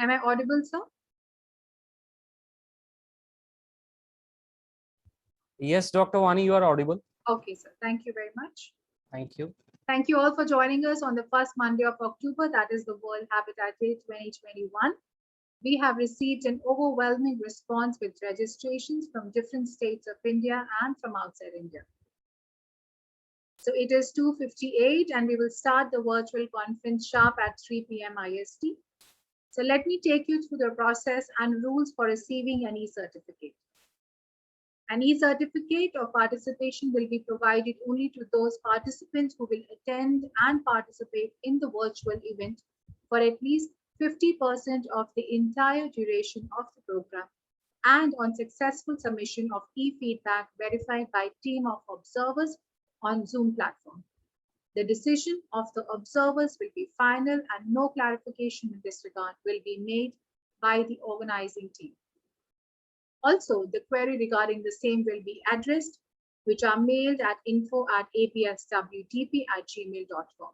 Am I audible, sir? Yes, Dr. Vani, you are audible. Okay, sir. Thank you very much. Thank you. Thank you all for joining us on the first Monday of October, that is the World Habitat Day 2021. We have received an overwhelming response with registrations from different states of India and from outside India. So it is 2:58 and we will start the virtual conference sharp at 3 p.m. IST. So let me take you through the process and rules for receiving an e-certificate. An e-certificate of participation will be provided only to those participants who will attend and participate in the virtual event for at least 50% of the entire duration of the program and on successful submission of e-feedback verified by a team of observers on Zoom platform. The decision of the observers will be final and no clarification in this regard will be made by the organizing team. Also, the query regarding the same will be addressed, which are mailed at info@apswtp@gmail.com.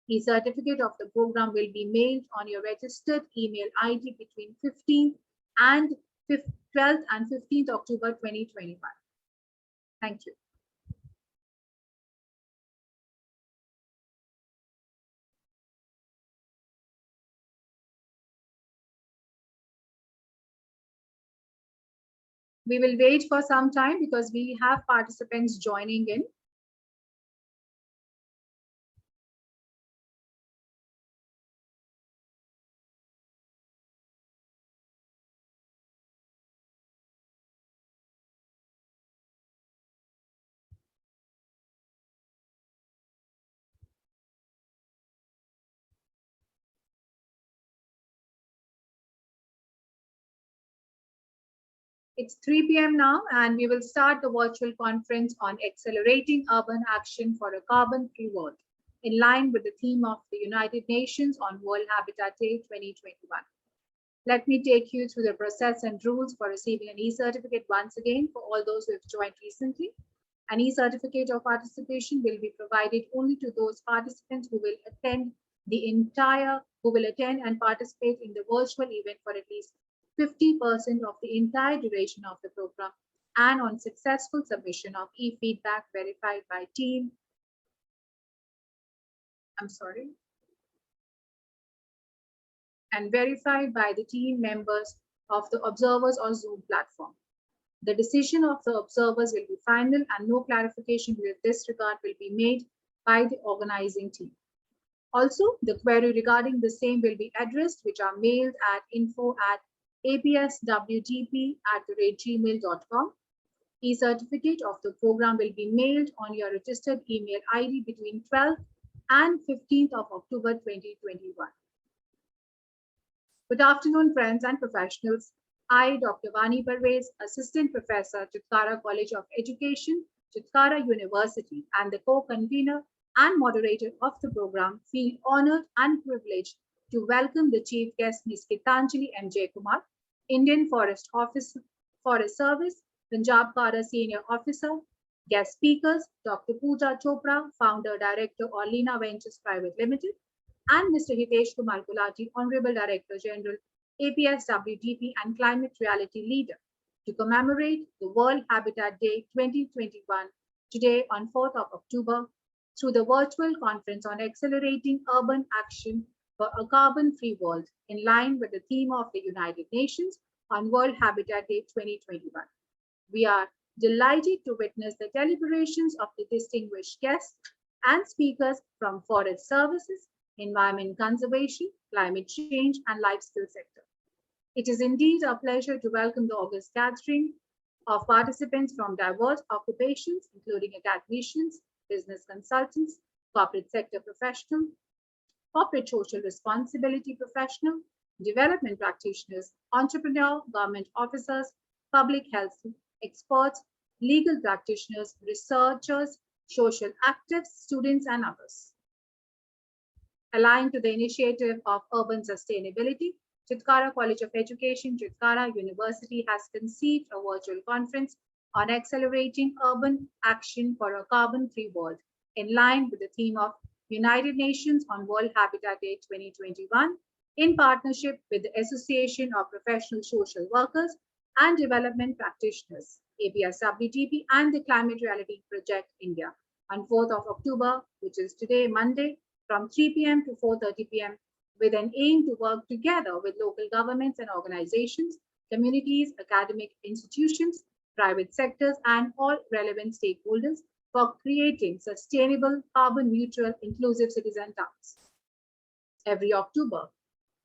The certificate of the program will be mailed on your registered email ID between 15th and 12th and 15th October 2021. Thank you. We will wait for some time because we have participants joining in. It's 3 p.m. now, and we will start the virtual conference on accelerating urban action for a carbon-free world, in line with the theme of the United Nations on World Habitat Day 2021. Let me take you through the process and rules for receiving an e-certificate once again for all those who have joined recently. An e-certificate of participation will be provided only to those participants who will attend and participate in the virtual event for at least 50% of the entire duration of the program and on successful submission of e-feedback verified by team. And verified by the team members of the observers on Zoom platform. The decision of the observers will be final and no clarification with this regard will be made by the organizing team. Also, the query regarding the same will be addressed, which are mailed at info@apswtp@gmail.com. E-certificate of the program will be mailed on your registered email ID between 12th and 15th of October 2021. Good afternoon, friends and professionals. I, Dr. Vani Parvez, Assistant Professor, Chitkara College of Education, Chitkara University, and the co-convener and moderator of the program, feel honored and privileged to welcome the chief guest, Ms. Gitanjali M. J. Kumar, Indian Forest Service, Punjab Kara Senior Officer, guest speakers, Dr. Pooja Chopra, Founder Director, Orlina Ventures Private Limited, and Mr. Hitesh Kumar Gulati, Honorable Director General, APSWDP and Climate Reality Leader, to commemorate the World Habitat Day 2021 today on 4th of October through the virtual conference on accelerating urban action for a carbon-free world in line with the theme of the United Nations on World Habitat Day 2021. We are delighted to witness the deliberations of the distinguished guests and speakers from forest services, environment conservation, climate change, and life skill sector. It is indeed a pleasure to welcome the august gathering of participants from diverse occupations, including academicians, business consultants, corporate sector professionals, corporate social responsibility professional, development practitioners, entrepreneur, government officers, public health experts, legal practitioners, researchers, social activists, students, and others. Aligned to the initiative of urban sustainability, Chitkara College of Education, Chitkara University has conceived a virtual conference on accelerating urban action for a carbon-free world in line with the theme of United Nations on World Habitat Day 2021 in partnership with the Association of Professional Social Workers and Development Practitioners, APSWDP, and the Climate Reality Project India on 4th of October, which is today, Monday, from 3 p.m. to 4:30 p.m., with an aim to work together with local governments and organizations, communities, academic institutions, private sectors, and all relevant stakeholders for creating sustainable, carbon neutral, inclusive cities and towns. Every October,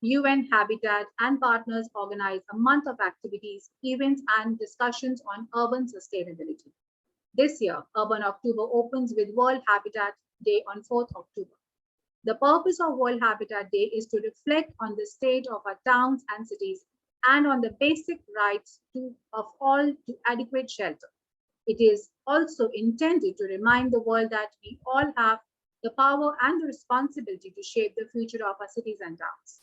UN Habitat and partners organize a month of activities, events, and discussions on urban sustainability. This year, Urban October opens with World Habitat Day on 4th October. The purpose of World Habitat Day is to reflect on the state of our towns and cities and on the basic rights of all to adequate shelter. It is also intended to remind the world that we all have the power and the responsibility to shape the future of our cities and towns.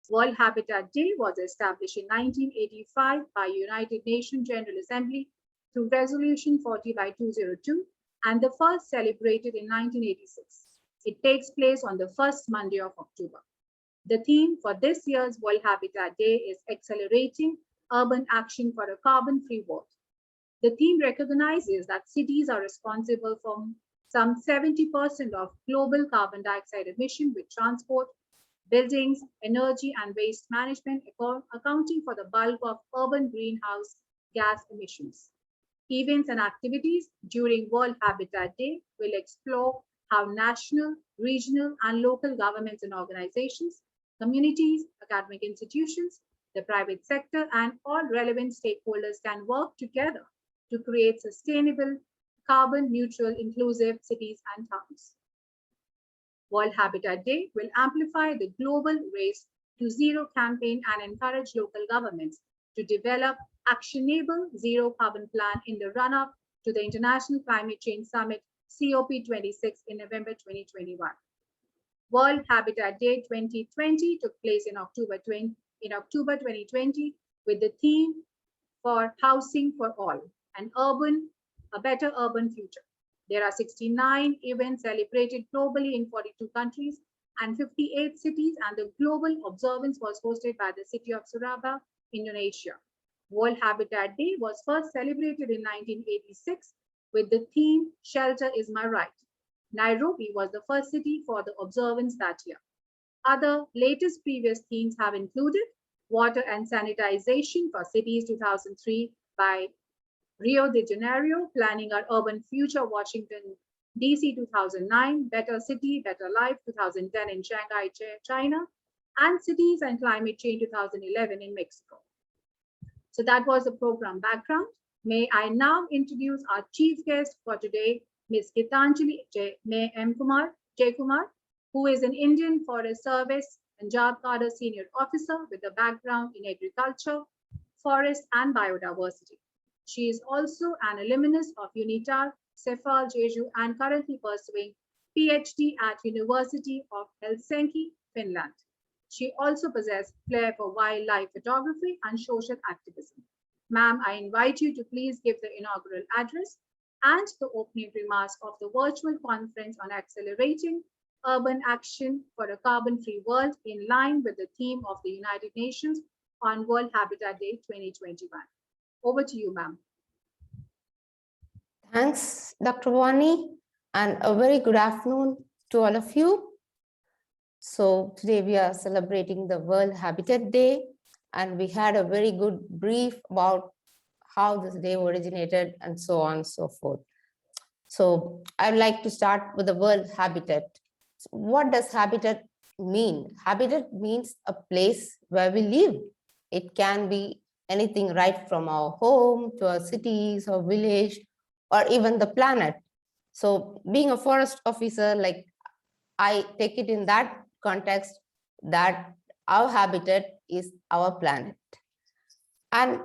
World Habitat Day was established in 1985 by United Nations General Assembly through Resolution 40/202 and the first celebrated in 1986. It takes place on the first Monday of October. The theme for this year's World Habitat Day is Accelerating Urban Action for a Carbon-Free World. The theme recognizes that cities are responsible for some 70% of global carbon dioxide emission with transport, buildings, energy, and waste management, accounting for the bulk of urban greenhouse gas emissions. Events and activities during World Habitat Day will explore how national, regional, and local governments and organizations, communities, academic institutions, the private sector, and all relevant stakeholders can work together to create sustainable, carbon neutral, inclusive cities and towns. World Habitat Day will amplify the global race to zero campaign and encourage local governments to develop actionable zero carbon plan in the run-up to the International Climate Change Summit COP26 in November 2021. World Habitat Day 2020 took place in October 2020 with the theme for Housing for All, a better urban future. There are 69 events celebrated globally in 42 countries and 58 cities, and the global observance was hosted by the city of Surabaya, Indonesia. World Habitat Day was first celebrated in 1986 with the theme Shelter is My Right. Nairobi was the first city for the observance that year. Other latest previous themes have included Water and Sanitization for Cities 2003 by Rio de Janeiro, Planning Our Urban Future, Washington, DC 2009, Better City, Better Life 2010 in Shanghai, China, and Cities and Climate Change 2011 in Mexico. So that was the program background. May I now introduce our chief guest for today, Ms. Gitanjali Jaykumar, who is an Indian Forest Service and Job Cadre Senior Officer with a background in agriculture, forest, and biodiversity. She is also an alumnus of UNITAR, Cephal, Jeju, and currently pursuing PhD at University of Helsinki, Finland. She also possesses flair for wildlife photography and social activism. Ma'am, I invite you to please give the inaugural address and the opening remarks of the virtual conference on accelerating urban action for a carbon-free world in line with the theme of the United Nations on World Habitat Day 2021. Over to you, ma'am. Thanks, Dr. Vani, and a very good afternoon to all of you. So today we are celebrating the World Habitat Day, and we had a very good brief about how this day originated and so on and so forth. So I'd like to start with the World Habitat. What does habitat mean? Habitat means a place where we live. It can be anything right from our home to our cities or village or even the planet. So being a forest officer, like I take it in that context that our habitat is our planet. And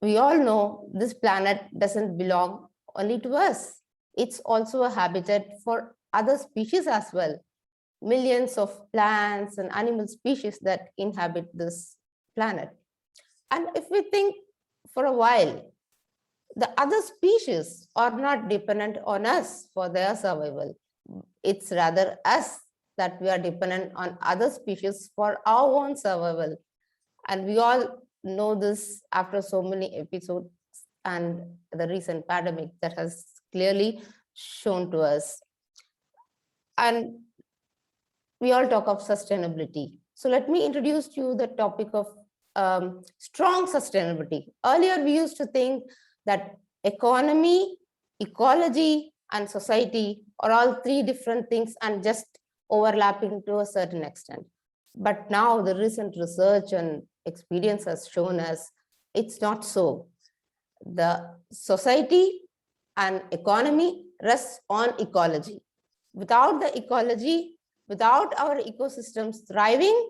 we all know this planet doesn't belong only to us. It's also a habitat for other species as well. Millions of plants and animal species that inhabit this planet. And if we think for a while, the other species are not dependent on us for their survival. It's rather us that we are dependent on other species for our own survival. And we all know this after so many episodes and the recent pandemic that has clearly shown to us. And we all talk of sustainability. So let me introduce to you the topic of strong sustainability. Earlier, we used to think that economy, ecology, and society are all three different things and just overlapping to a certain extent. But now the recent research and experience has shown us it's not so. The society and economy rests on ecology. Without the ecology, without our ecosystems thriving,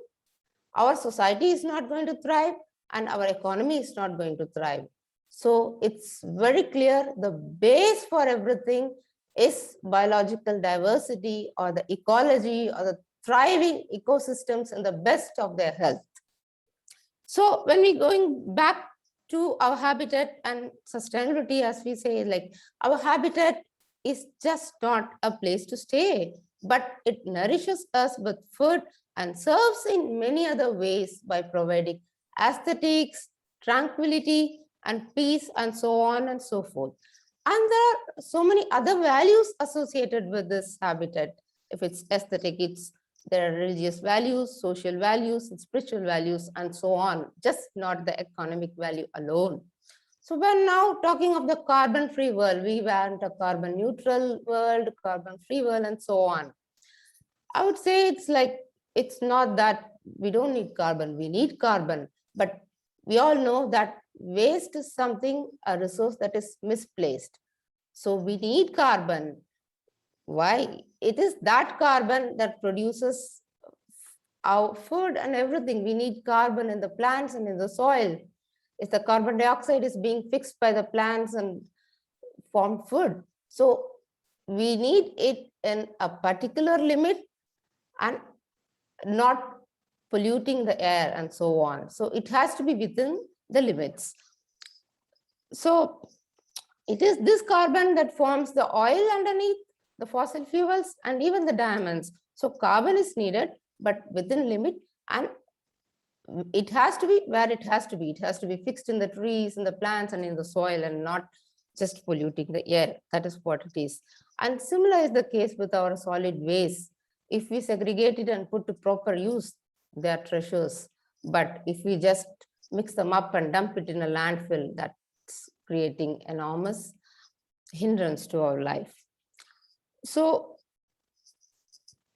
our society is not going to thrive and our economy is not going to thrive. So it's very clear the base for everything is biological diversity or the ecology or the thriving ecosystems in the best of their health. So when we going back to our habitat and sustainability, as we say, like our habitat is just not a place to stay, but it nourishes us with food and serves in many other ways by providing aesthetics, tranquility, and peace, and so on and so forth. And there are so many other values associated with this habitat. If it's aesthetic, there are religious values, social values, and spiritual values, and so on, just not the economic value alone. So we're now talking of the carbon-free world. We want a carbon-neutral world, carbon-free world, and so on. I would say it's not that we don't need carbon, we need carbon, but we all know that waste is something, a resource that is misplaced. So we need carbon. Why? It is that carbon that produces our food and everything. We need carbon in the plants and in the soil. If the carbon dioxide is being fixed by the plants and form food. So we need it in a particular limit and not polluting the air and so on. So it has to be within the limits. So it is this carbon that forms the oil underneath, the fossil fuels, and even the diamonds. So carbon is needed, but within limit, and it has to be where it has to be. It has to be fixed in the trees, in the plants, and in the soil, and not just polluting the air. That is what it is. And similar is the case with our solid waste. If we segregate it and put to proper use, they are treasures. But if we just mix them up and dump it in a landfill, that's creating enormous hindrance to our life. So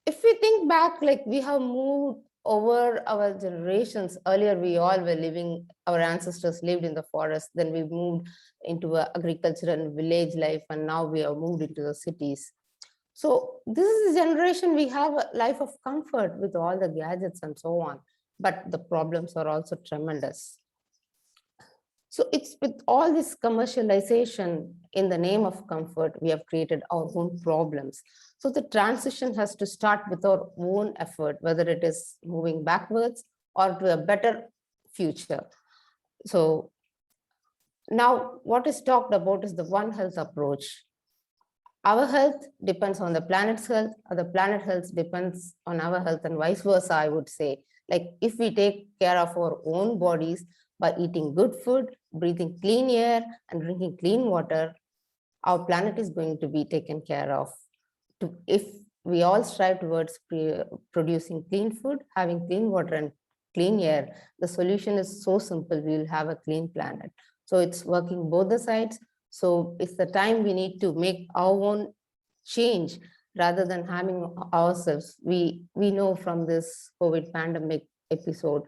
if we think back, like we have moved over our generations. Earlier, we all were living, our ancestors lived in the forest, then we moved into agriculture and village life, and now we have moved into the cities. So this is the generation we have a life of comfort with all the gadgets and so on, but the problems are also tremendous. So it's with all this commercialization in the name of comfort, we have created our own problems. So the transition has to start with our own effort, whether it is moving backwards or to a better future. So now what is talked about is the One Health approach. Our health depends on the planet's health, or the planet health depends on our health, and vice versa, I would say. Like if we take care of our own bodies by eating good food, breathing clean air, and drinking clean water, our planet is going to be taken care of. If we all strive towards producing clean food, having clean water and clean air, the solution is so simple, we will have a clean planet. So it's working both the sides. So it's the time we need to make our own change rather than harming ourselves. We know from this COVID pandemic episode,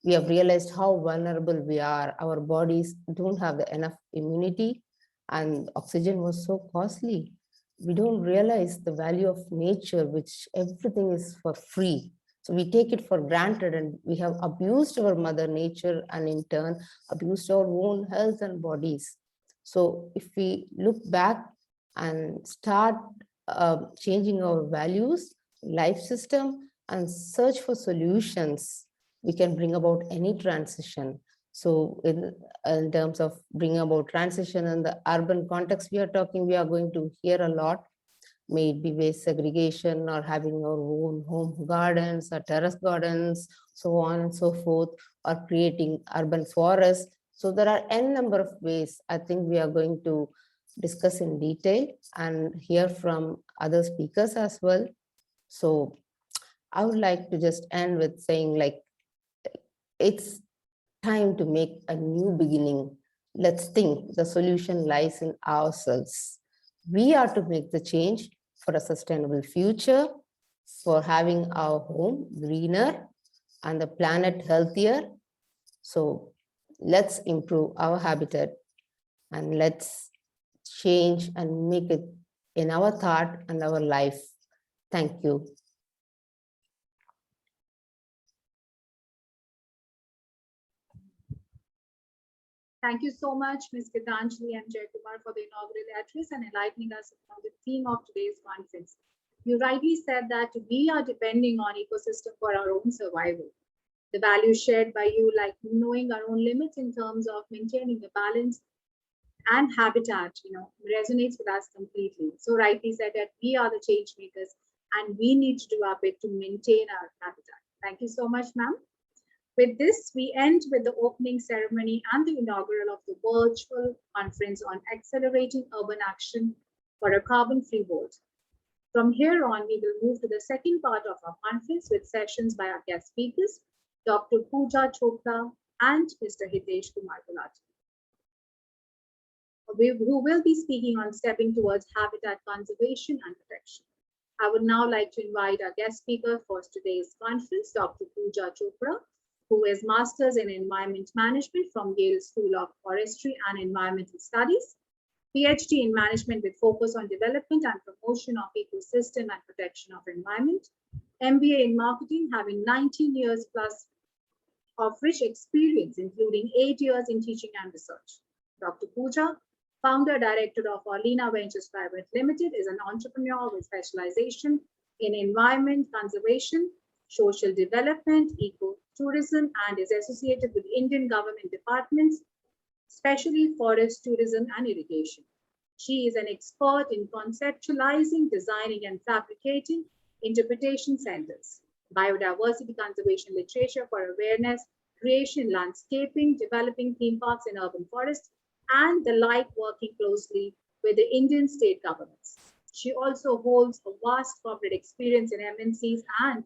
we have realized how vulnerable we are. Our bodies don't have enough immunity, and oxygen was so costly. We don't realize the value of nature, which everything is for free. So we take it for granted, and we have abused our mother nature and in turn abused our own health and bodies. So if we look back and start changing our values, life system, and search for solutions, we can bring about any transition. So in terms of bringing about transition in the urban context we are talking, we are going to hear a lot. may it be waste segregation or having our own home gardens or terrace gardens, so on and so forth, or creating urban forests. So there are n number of ways. I think we are going to discuss in detail and hear from other speakers as well. So I would like to just end with saying, like, it's time to make a new beginning. Let's think the solution lies in ourselves. We are to make the change for a sustainable future, for having our home greener and the planet healthier. So let's improve our habitat and let's change and make it in our thought and our life. Thank you. Thank you so much, Ms. Gitanjali and Jaykumar, for the inaugural address and enlightening us on the theme of today's conference. You rightly said that we are depending on ecosystem for our own survival. The values shared by you, like knowing our own limits in terms of maintaining the balance and habitat, resonates with us completely. So rightly said that we are the change makers and we need to do our bit to maintain our habitat. Thank you so much, ma'am. With this, we end with the opening ceremony and the inaugural of the virtual conference on accelerating urban action for a carbon-free world. From here on, we will move to the second part of our conference with sessions by our guest speakers, Dr. Pooja Chopra and Mr. Hitesh Kumar Gulati, who will be speaking on stepping towards habitat conservation and protection. I would now like to invite our guest speaker for today's conference, Dr. Pooja Chopra, who is Masters in Environment Management from Yale School of Forestry and Environmental Studies, PhD in Management with focus on development and promotion of ecosystem and protection of environment, MBA in Marketing, having 19 years plus of rich experience, including 8 years in teaching and research. Dr. Pooja, founder director of Orlina Ventures Private Limited, is an entrepreneur with specialization in environment conservation, social development, ecotourism, and is associated with Indian government departments, especially forest, tourism, and irrigation. She is an expert in conceptualizing, designing, and fabricating interpretation centers, biodiversity conservation literature for awareness, creation, landscaping, developing theme parks in urban forests, and the like, working closely with the Indian state governments. She also holds a vast corporate experience in MNCs and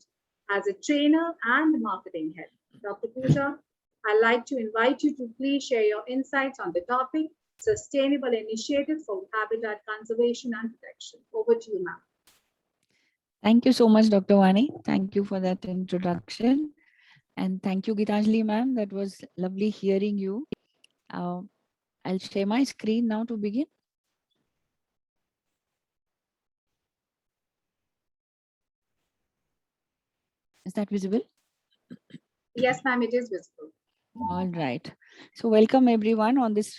as a trainer and marketing head. Dr. Pooja, I'd like to invite you to please share your insights on the topic, Sustainable Initiative for Habitat Conservation and Protection. Over to you, ma'am. Thank you so much, Dr. Vani. Thank you for that introduction. And thank you, Gitanjali ma'am. That was lovely hearing you. I'll share my screen now to begin. Is that visible? Yes, ma'am, it is visible. All right. So welcome everyone on this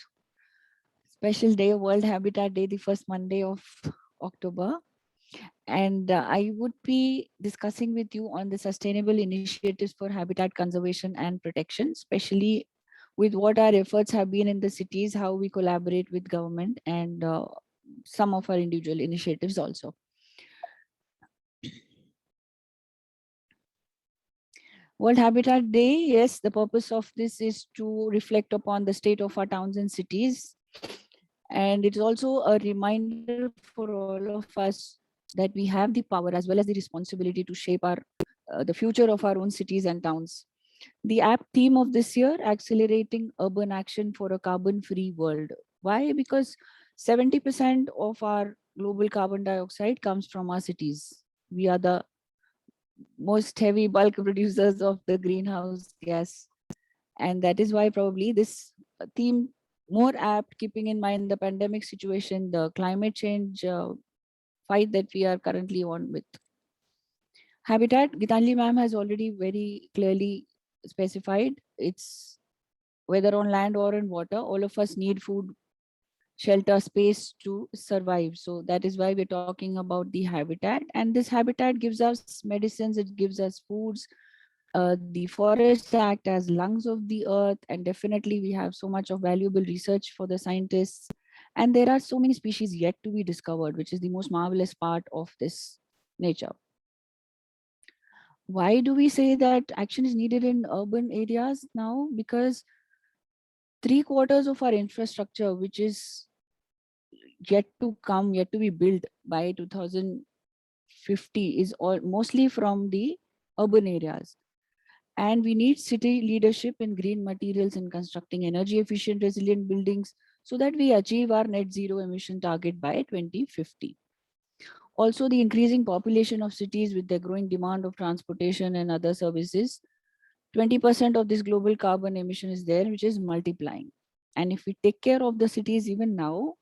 special day, World Habitat Day, the first Monday of October. And I would be discussing with you on the sustainable initiatives for habitat conservation and protection, especially with what our efforts have been in the cities, how we collaborate with government, and some of our individual initiatives also. World Habitat Day, yes, the purpose of this is to reflect upon the state of our towns and cities. And it's also a reminder for all of us that we have the power as well as the responsibility to shape our the future of our own cities and towns. The app theme of this year, accelerating urban action for a carbon-free world. Why? Because 70% of our global carbon dioxide comes from our cities. We are the most heavy bulk producers of the greenhouse gas. And that is why probably this theme more apt, keeping in mind the pandemic situation, the climate change fight that we are currently on with. Habitat, Gitanjali ma'am has already very clearly specified, it's whether on land or in water, all of us need food, shelter, space to survive. So that is why we're talking about the habitat, and this habitat gives us medicines, it gives us foods. The forests act as lungs of the earth, and definitely we have so much of valuable research for the scientists And there are so many species yet to be discovered, which is the most marvelous part of this nature. Why do we say that action is needed in urban areas now? Because 3/4 of our infrastructure, which is yet to come, yet to be built by 2050, is all mostly from the urban areas. And we need city leadership in green materials and constructing energy efficient, resilient buildings so that we achieve our net zero emission target by 2050. Also, the increasing population of cities with their growing demand of transportation and other services, 20% of this global carbon emission is there, which is multiplying. And if we take care of the cities even now,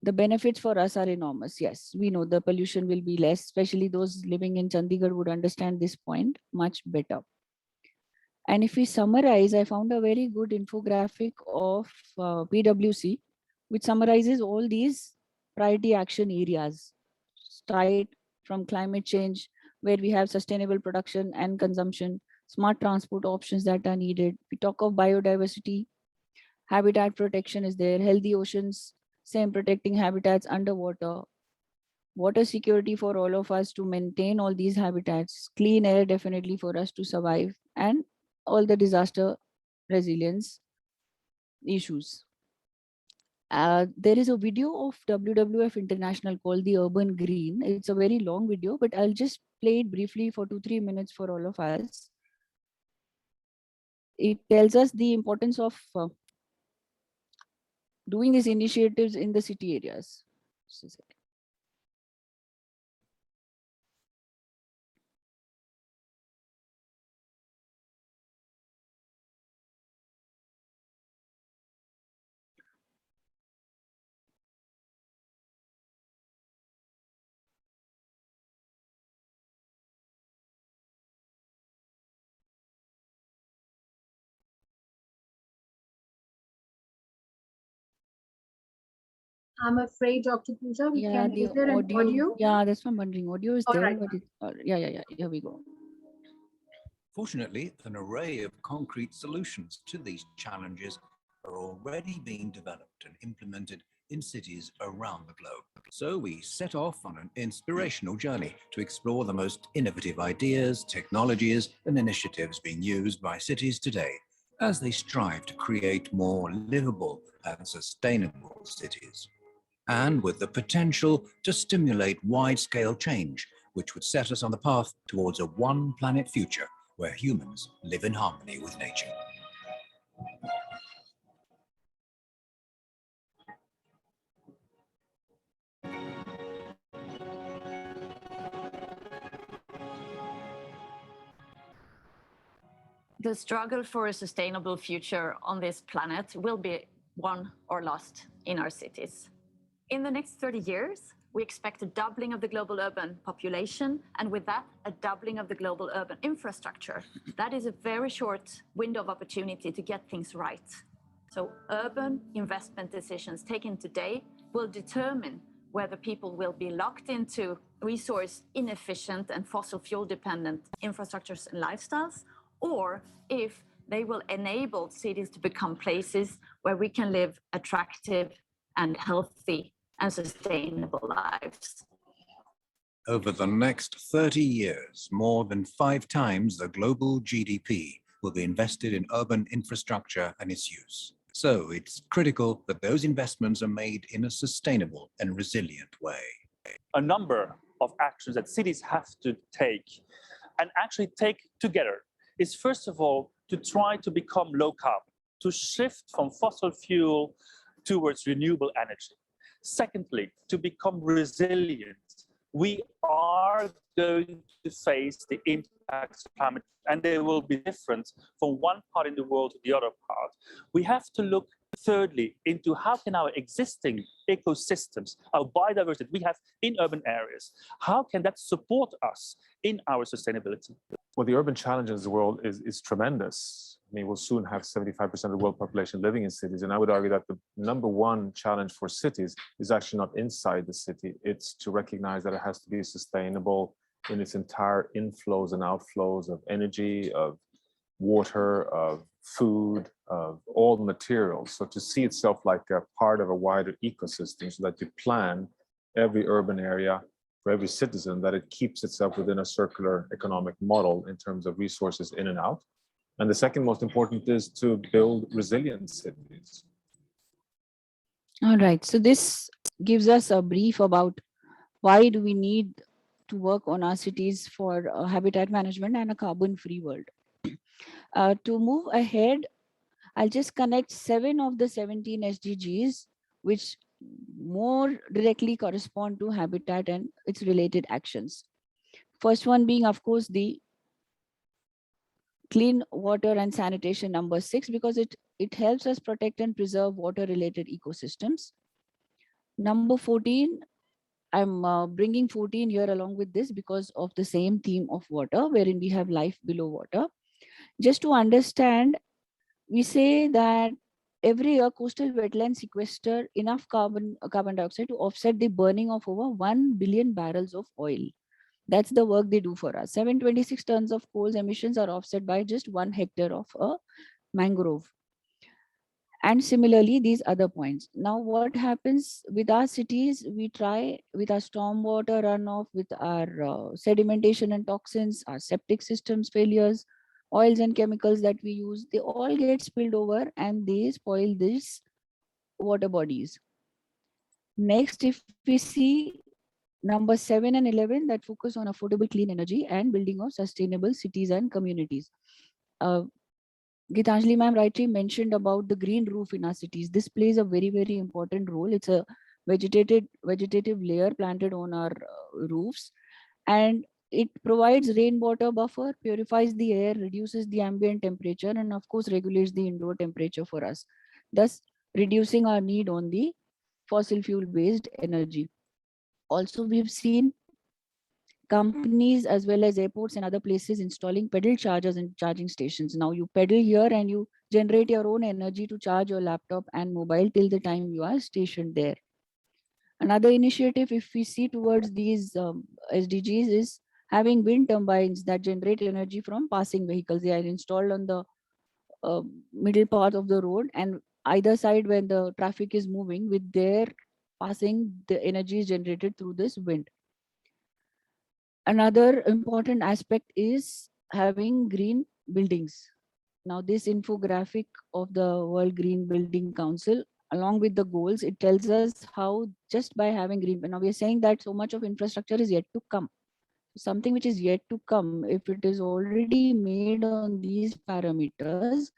the benefits for us are enormous. Yes, we know the pollution will be less, especially those living in Chandigarh would understand this point much better. And if we summarize, I found a very good infographic of PwC, which summarizes all these priority action areas, right from climate change, where we have sustainable production and consumption, smart transport options that are needed. We talk of biodiversity, habitat protection is there, healthy oceans, same protecting habitats underwater, water security for all of us to maintain all these habitats, clean air definitely for us to survive, and all the disaster resilience issues. There is a video of WWF International called The Urban Green. It's a very long video, but I'll just play it briefly for 2-3 minutes for all of us. It tells us the importance of doing these initiatives in the city areas. I'm afraid, Dr. Pooja, we Yeah, can the hear an audio. Yeah, that's what I'm wondering. Audio is All there, right. but it, yeah, here we go. Fortunately, an array of concrete solutions to these challenges are already being developed and implemented in cities around the globe. So we set off on an inspirational journey to explore the most innovative ideas, technologies, and initiatives being used by cities today as they strive to create more livable and sustainable cities, and with the potential to stimulate wide-scale change, which would set us on the path towards a one-planet future where humans live in harmony with nature. The struggle for a sustainable future on this planet will be won or lost in our cities. In the next 30 years, we expect a doubling of the global urban population, and with that, a doubling of the global urban infrastructure. That is a very short window of opportunity to get things right. So urban investment decisions taken today will determine whether people will be locked into resource inefficient and fossil fuel dependent infrastructures and lifestyles, or if they will enable cities to become places where we can live attractive and healthy and sustainable lives. Over the next 30 years, more than 5 times the global GDP will be invested in urban infrastructure and its use. So it's critical that those investments are made in a sustainable and resilient way. A number of actions that cities have to take and actually take together is, first of all, to try to become low carbon, to shift from fossil fuel towards renewable energy. Secondly, to become resilient. We are going to face the impacts of climate, and they will be different from one part in the world to the other part. We have to look, thirdly, into how can our existing ecosystems, our biodiversity we have in urban areas, how can that support us in our sustainability? Well, the urban challenge in the world is tremendous. I mean, we'll soon have 75% of the world population living in cities. And I would argue that the number one challenge for cities is actually not inside the city. It's to recognize that it has to be sustainable in its entire inflows and outflows of energy, of water, of food, of all materials. So to see itself like a part of a wider ecosystem, so that you plan every urban area for every citizen, that it keeps itself within a circular economic model in terms of resources in and out. And the second most important is to build resilient cities. All right, so this gives us a brief about why do we need to work on our cities for habitat management and a carbon-free world. To move ahead, I'll just connect 7 of the 17 SDGs, which more directly correspond to habitat and its related actions. First one being, of course, the clean water and sanitation, number 6, because it helps us protect and preserve water-related ecosystems. Number 14, I'm bringing 14 here along with this because of the same theme of water, wherein we have life below water. Just to understand, we say that every year coastal wetlands sequester enough carbon dioxide to offset the burning of over 1 billion barrels of oil. That's the work they do for us. 726 tons of coal emissions are offset by just 1 hectare of a mangrove. And similarly, these other points. Now, what happens with our cities? We try with our stormwater runoff, with our sedimentation and toxins, our septic systems failures, oils and chemicals that we use, they all get spilled over and they spoil these water bodies. Next, if we see number 7 and 11 that focus on affordable clean energy and building of sustainable cities and communities. Gitanjali ma'am rightly mentioned about the green roof in our cities. This plays a very, very important role. It's a vegetative layer planted on our roofs, and it provides rainwater buffer, purifies the air, reduces the ambient temperature, and of course regulates the indoor temperature for us, thus reducing our need on the fossil fuel based energy. Also, we've seen companies as well as airports and other places installing pedal chargers and charging stations. Now you pedal here and you generate your own energy to charge your laptop and mobile till the time you are stationed there. Another initiative, if we see towards these SDGs, is having wind turbines that generate energy from passing vehicles. They are installed on the middle part of the road, and either side when the traffic is moving, with their passing, the energy is generated through this wind. Another important aspect is having green buildings. Now, this infographic of the World Green Building Council, along with the goals, it tells us how just by having green, now we are saying that so much of infrastructure is yet to come. Something which is yet to come, if it is already made on these parameters,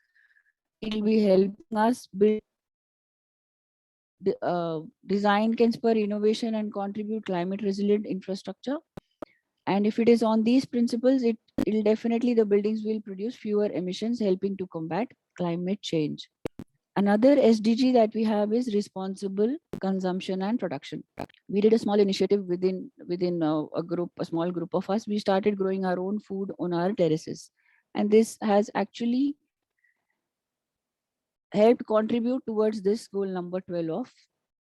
it will be helping us build design can spur innovation and contribute climate resilient infrastructure. And if it is on these principles, it'll definitely, the buildings will produce fewer emissions, helping to combat climate change. Another SDG that we have is responsible consumption and production. We did a small initiative within a small group of us. We started growing our own food on our terraces. And this has actually helped contribute towards this goal number 12 of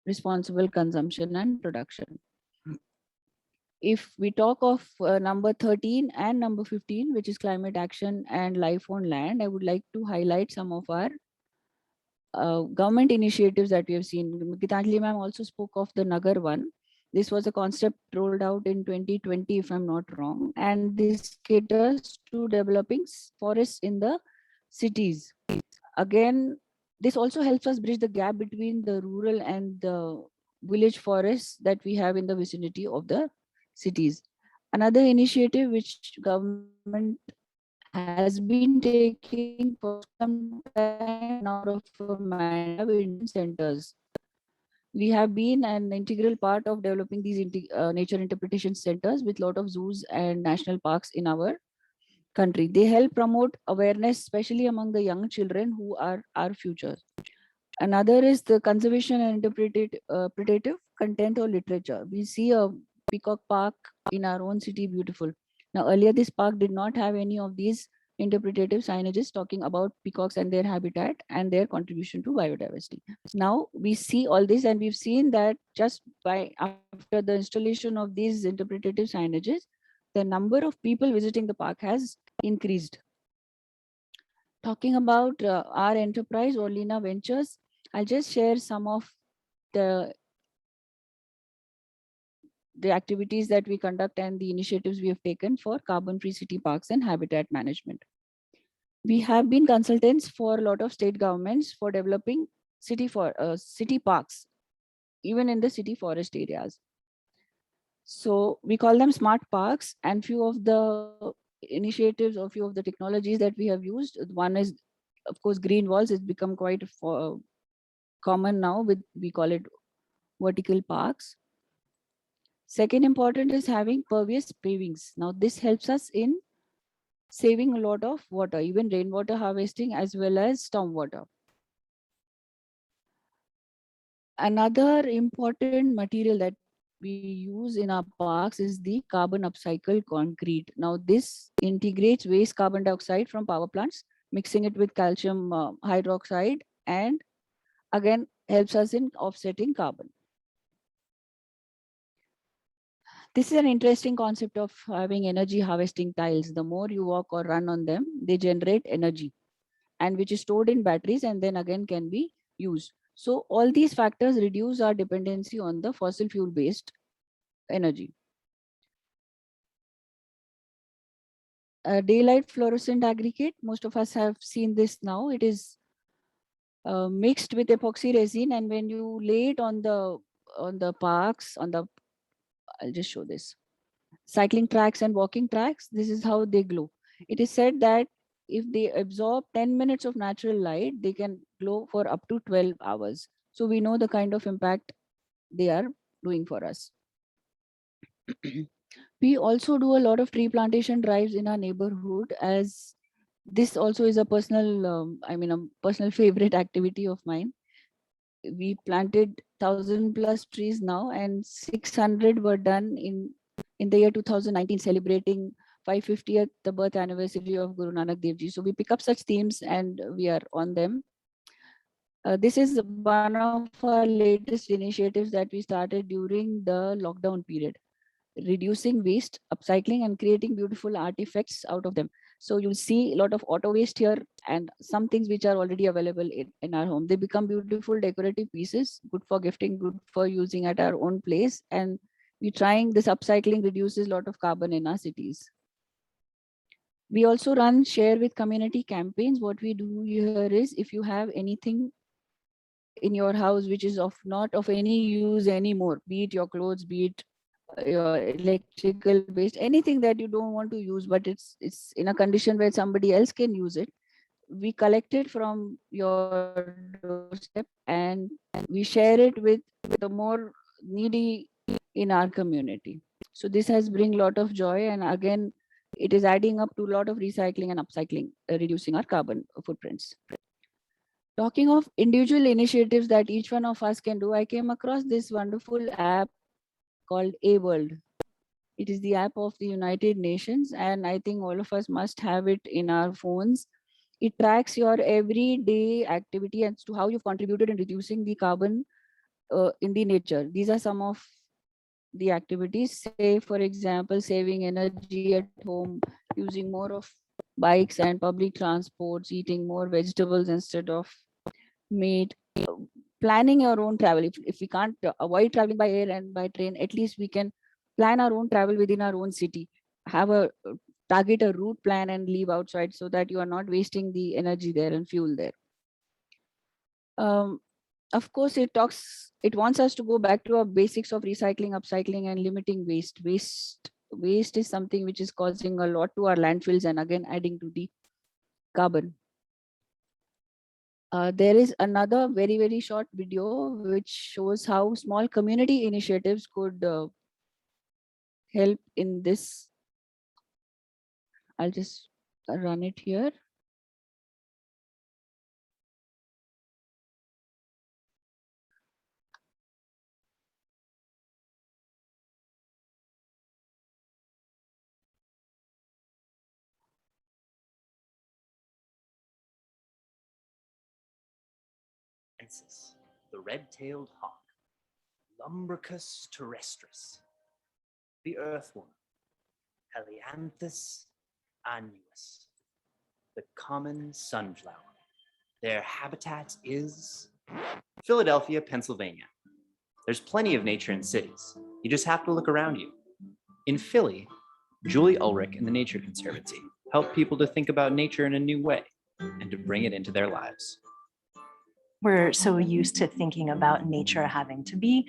responsible consumption and production. If we talk of number 13 and number 15, which is climate action and life on land, I would like to highlight some of our government initiatives that we have seen. Gitanjali ma'am also spoke of the Nagar one. This was a concept rolled out in 2020, if I'm not wrong. And this caters to developing forests in the cities. Again, this also helps us bridge the gap between the rural and the village forests that we have in the vicinity of the cities. Another initiative which government has been taking for some time out of Indian centers. We have been an integral part of developing these nature interpretation centers with a lot of zoos and national parks in our country. They help promote awareness, especially among the young children who are our future. Another is the conservation and interpretative content or literature. We see a peacock park in our own city, beautiful. Now, earlier this park did not have any of these interpretative signages talking about peacocks and their habitat and their contribution to biodiversity. Now we see all this, and we've seen that just after the installation of these interpretative signages, the number of people visiting the park has increased. Talking about our enterprise, Orlina Ventures, I'll just share some of the activities that we conduct and the initiatives we have taken for carbon-free city parks and habitat management. We have been consultants for a lot of state governments for developing city parks, even in the city forest areas. So we call them smart parks, and few of the initiatives or few of the technologies that we have used. One is, of course, green walls. It's become quite common now. We call it vertical parks. Second important is having pervious pavings. Now this helps us in saving a lot of water, even rainwater harvesting as well as stormwater. Another important material that we use in our parks is the carbon upcycled concrete. Now this integrates waste carbon dioxide from power plants, mixing it with calcium hydroxide, and again helps us in offsetting carbon. This is an interesting concept of having energy harvesting tiles. The more you walk or run on them, they generate energy, and which is stored in batteries and then again can be used. So all these factors reduce our dependency on the fossil fuel based energy. Daylight fluorescent aggregate, most of us have seen this now. It is mixed with epoxy resin, and when you lay it on the parks, I'll just show this, cycling tracks and walking tracks, this is how they glow. It is said that if they absorb 10 minutes of natural light, they can glow for up to 12 hours. So we know the kind of impact they are doing for us. We also do a lot of tree plantation drives in our neighborhood, as this also is a personal, a personal favorite activity of mine. We planted 1,000+ trees now, and 600 were done in the year 2019, celebrating 550th the birth anniversary of Guru Nanak Dev Ji. So we pick up such themes and we are on them. This is one of our latest initiatives that we started during the lockdown period, reducing waste, upcycling, and creating beautiful artifacts out of them. So you'll see a lot of auto waste here and some things which are already available in our home. They become beautiful decorative pieces, good for gifting, good for using at our own place. And we're trying this upcycling reduces a lot of carbon in our cities. We also run share with community campaigns. What we do here is, if you have anything in your house which is not of any use anymore, be it your clothes, be it your electrical waste, anything that you don't want to use, but it's in a condition where somebody else can use it, we collect it from your doorstep and we share it with the more needy in our community. So this has bring a lot of joy, and again it is adding up to a lot of recycling and upcycling, reducing our carbon footprints. Talking of individual initiatives that each one of us can do, I came across this wonderful app called A-World. It is the app of the United Nations, and I think all of us must have it in our phones. It tracks your everyday activity as to how you've contributed in reducing the carbon in the nature. These are some of the activities. Say, for example, saving energy at home, using more of bikes and public transports, eating more vegetables instead of meat, planning your own travel. If we can't avoid traveling by air and by train, at least we can plan our own travel within our own city. Have a target a route plan and leave outside so that you are not wasting the energy there and fuel there. Of course, it wants us to go back to our basics of recycling, upcycling, and limiting waste. Waste is something which is causing a lot to our landfills and again adding to the carbon. There is another very, very short video which shows how small community initiatives could help in this. I'll just run it here. The red-tailed hawk, Lumbricus terrestris, the earthworm, Helianthus annuus, the common sunflower. Their habitat is Philadelphia, Pennsylvania. There's plenty of nature in cities. You just have to look around you. In Philly, Julie Ulrich and the Nature Conservancy help people to think about nature in a new way and to bring it into their lives. We're so used to thinking about nature having to be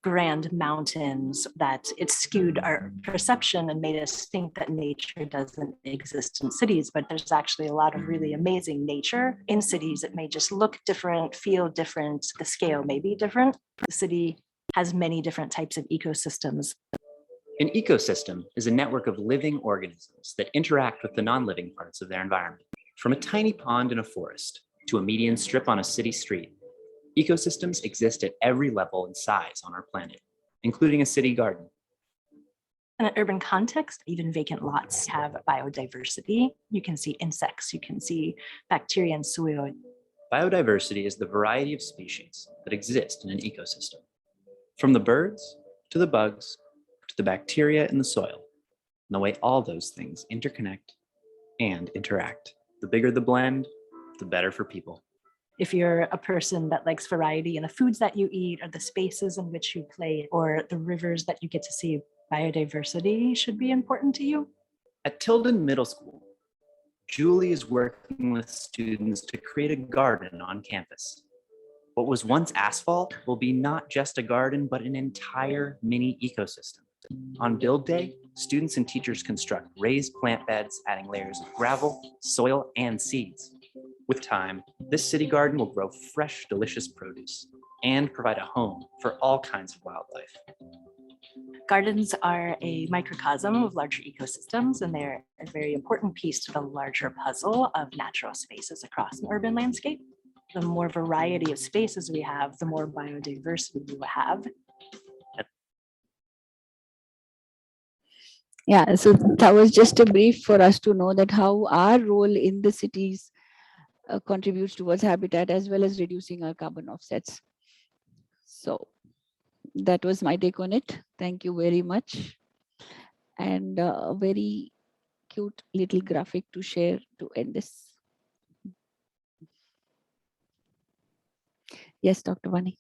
grand mountains that it skewed our perception and made us think that nature doesn't exist in cities, but there's actually a lot of really amazing nature in cities. It may just look different, feel different, the scale may be different. The city has many different types of ecosystems. An ecosystem is a network of living organisms that interact with the non-living parts of their environment. From a tiny pond in a forest to a median strip on a city street, ecosystems exist at every level and size on our planet, including a city garden. In an urban context, even vacant lots have biodiversity. You can see insects, you can see bacteria and soil. Biodiversity is the variety of species that exist in an ecosystem, from the birds to the bugs to the bacteria in the soil, and the way all those things interconnect and interact. The bigger the blend, the better for people. If you're a person that likes variety in the foods that you eat or the spaces in which you play or the rivers that you get to see, biodiversity should be important to you. At Tilden Middle School, Julie is working with students to create a garden on campus. What was once asphalt will be not just a garden, but an entire mini ecosystem. On build day, students and teachers construct raised plant beds, adding layers of gravel, soil, and seeds. With time, this city garden will grow fresh, delicious produce and provide a home for all kinds of wildlife. Gardens are a microcosm of larger ecosystems, and they're a very important piece to the larger puzzle of natural spaces across an urban landscape. The more variety of spaces we have, the more biodiversity we will have. Yeah, so that was just a brief for us to know that how our role in the cities contributes towards habitat as well as reducing our carbon offsets. So that was my take on it. Thank you very much. And a very cute little graphic to share to end this. Yes, Dr. Vani.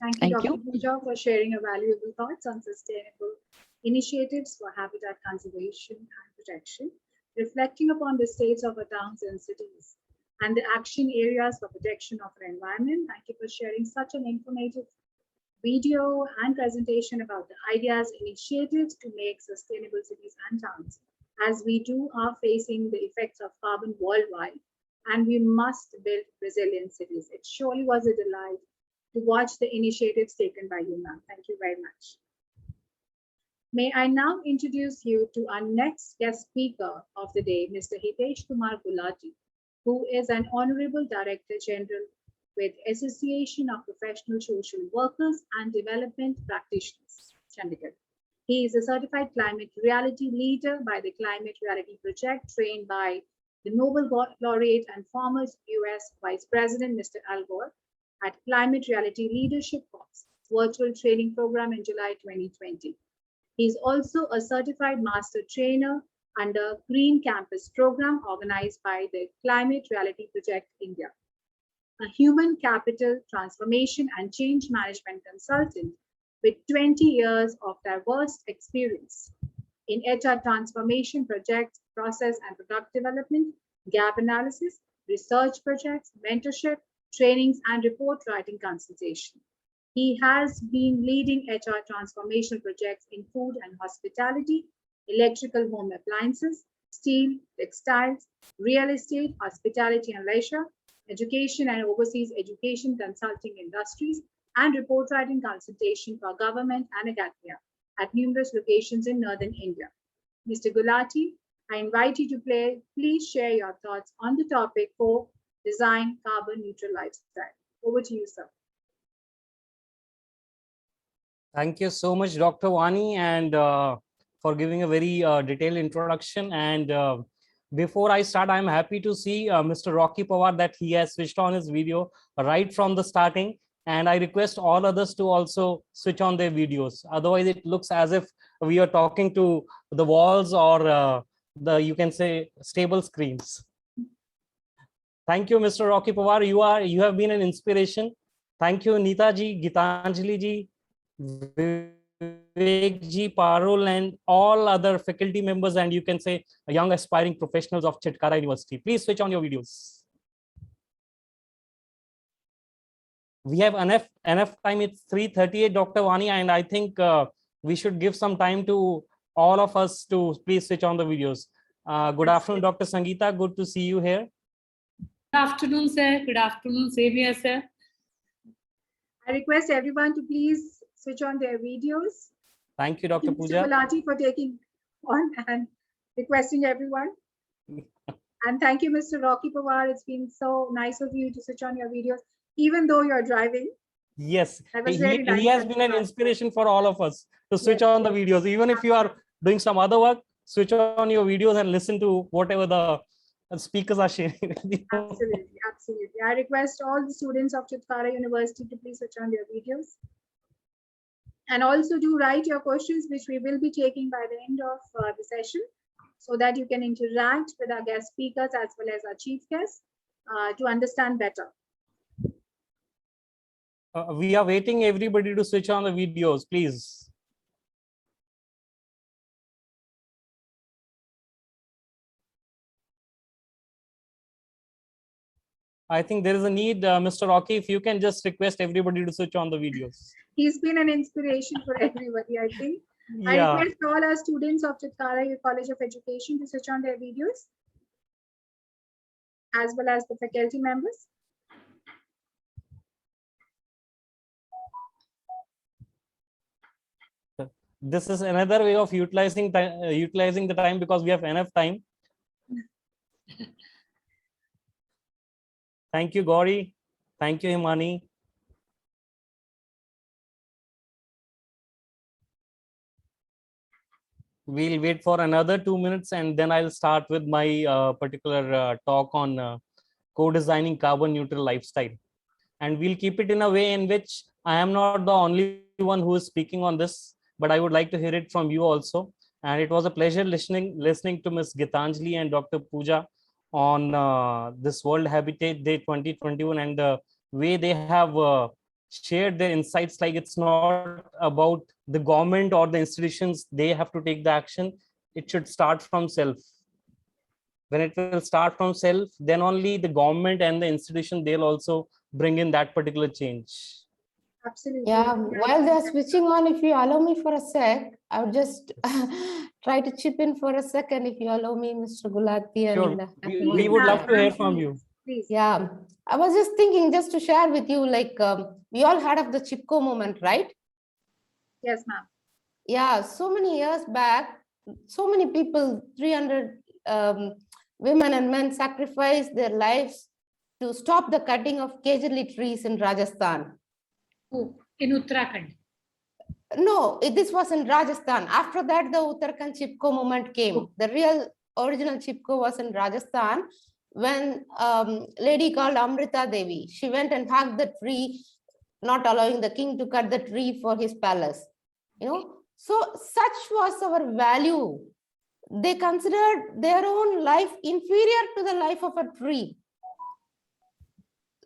Thank you, Thank Dr. you. Pooja, for sharing your valuable thoughts on sustainable initiatives for habitat conservation and protection, reflecting upon the states of our towns and cities and the action areas for protection of our environment. Thank you for sharing such an informative video and presentation about the ideas, initiatives to make sustainable cities and towns, as we do are facing the effects of carbon worldwide, and we must build resilient cities. It surely was a delight to watch the initiatives taken by you, ma'am. Thank you very much. May I now introduce you to our next guest speaker of the day, Mr. Hitesh Kumar Gulati, who is an Honorable Director General with Association of Professional Social Workers and Development Practitioners, Chandigarh. He is a certified climate reality leader by the Climate Reality Project, trained by the Nobel laureate and former US Vice President, Mr. Al Gore, at Climate Reality Leadership Corps virtual training program in July 2020. He is also a certified master trainer under Green Campus program organized by the Climate Reality Project India, a human capital transformation and change management consultant with 20 years of diverse experience in HR transformation projects, process and product development, gap analysis, research projects, mentorship, trainings, and report writing consultation. He has been leading HR transformation projects in food and hospitality, electrical home appliances, steel, textiles, real estate, hospitality and leisure, education and overseas education consulting industries, and report writing consultation for government and academia at numerous locations in northern India. Mr. Gulati, I invite you to please share your thoughts on the topic for design carbon neutral lifestyle. Over to you, sir. Thank you so much, Dr. Vani, and for giving a very detailed introduction. And before I start, I'm happy to see Mr. Rocky Pawar that he has switched on his video right from the starting. And I request all others to also switch on their videos. Otherwise, it looks as if we are talking to the walls or you can say stable screens. Thank you, Mr. Rocky Pawar. You have been an inspiration. Thank you, Neeta ji, Gitanjali ji, Vivek ji, Parul, and all other faculty members, and you can say young aspiring professionals of Chitkara University. Please switch on your videos. We have enough time. It's 3:38, Dr. Vani, and I think we should give some time to all of us to please switch on the videos. Good afternoon, Dr. Sangeeta. Good to see you here. Good afternoon, sir. Good afternoon, same here, sir. I request everyone to please switch on their videos. Thank you, Dr. Thank you, Pooja. Mr. Gulati, for taking on and requesting everyone. And thank you, Mr. Rocky Pawar. It's been so nice of you to switch on your videos, even though you're driving. Yes, That was he really nice has of been you. an inspiration for all of us to switch Yes, on the videos. Even if you are doing some other work, switch on your videos and listen to whatever the speakers are sharing with you. Absolutely, absolutely. I request all the students of Chitkara University to please switch on their videos. And also do write your questions, which we will be taking by the end of the session, so that you can interact with our guest speakers as well as our chief guests to understand better. We are waiting everybody to switch on the videos, please. I think there is a need, Mr. Rocky, if you can just request everybody to switch on the videos. He's been an inspiration for everybody, I think. I Yeah, request all our students of Chitkara College of Education to switch on their videos, as well as the faculty members. this is another way of utilizing the time because we have enough time. Thank you, Gauri. Thank you, Himani. We'll wait for another 2 minutes and then I'll start with my particular talk on co-designing carbon neutral lifestyle. And we'll keep it in a way in which I am not the only one who is speaking on this, but I would like to hear it from you also. And it was a pleasure listening to Ms. Gitanjali and Dr. Pooja on this World Habitat Day 2021 and the way they have shared their insights. Like, it's not about the government or the institutions, they have to take the action. It should start from self. When it will start from self, then only the government and the institution, they'll also bring in that particular change. Absolutely. Yeah, while they're switching on, if you allow me for a sec, I would just try to chip in for a second, if you allow me, Mr. Gulati. Sure, And we would love to hear from you. Please. yeah, I was just thinking, just to share with you, like we all heard of the Chipko movement, right? Yes, ma'am. Yeah, so many years back, so many people, 300 women and men sacrificed their lives to stop the cutting of Kejali trees in Rajasthan. Oh, in Uttarakhand. No, this was in Rajasthan. After that, the Uttarakhand Chipko movement came. The real original Chipko was in Rajasthan when lady called Amrita Devi, she went and hacked the tree, not allowing the king to cut the tree for his palace. You know, so such was our value. They considered their own life inferior to the life of a tree.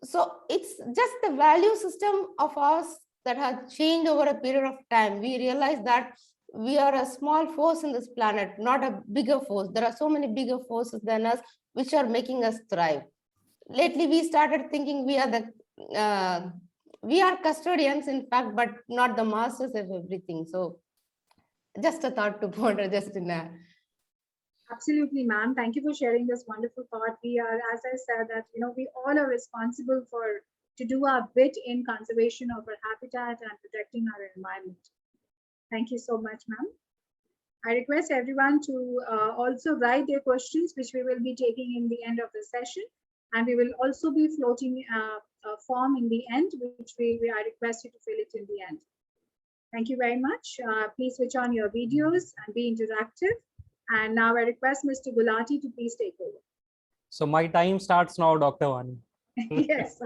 So it's just the value system of ours that has changed over a period of time. We realize that we are a small force in this planet, not a bigger force. There are so many bigger forces than us, which are making us thrive. Lately, we started thinking we are custodians, in fact, but not the masters of everything. So just a thought to ponder just in that. Absolutely, ma'am. Thank you for sharing this wonderful thought. We are, as I said, that we all are responsible to do our bit in conservation of our habitat and protecting our environment. Thank you so much, ma'am. I request everyone to also write their questions, which we will be taking in the end of the session, and we will also be floating a form in the end, which I request you to fill it in the end. Thank you very much. Please switch on your videos and be interactive. And now I request Mr. Gulati to please take over. So my time starts now, Dr. Vani. Yes.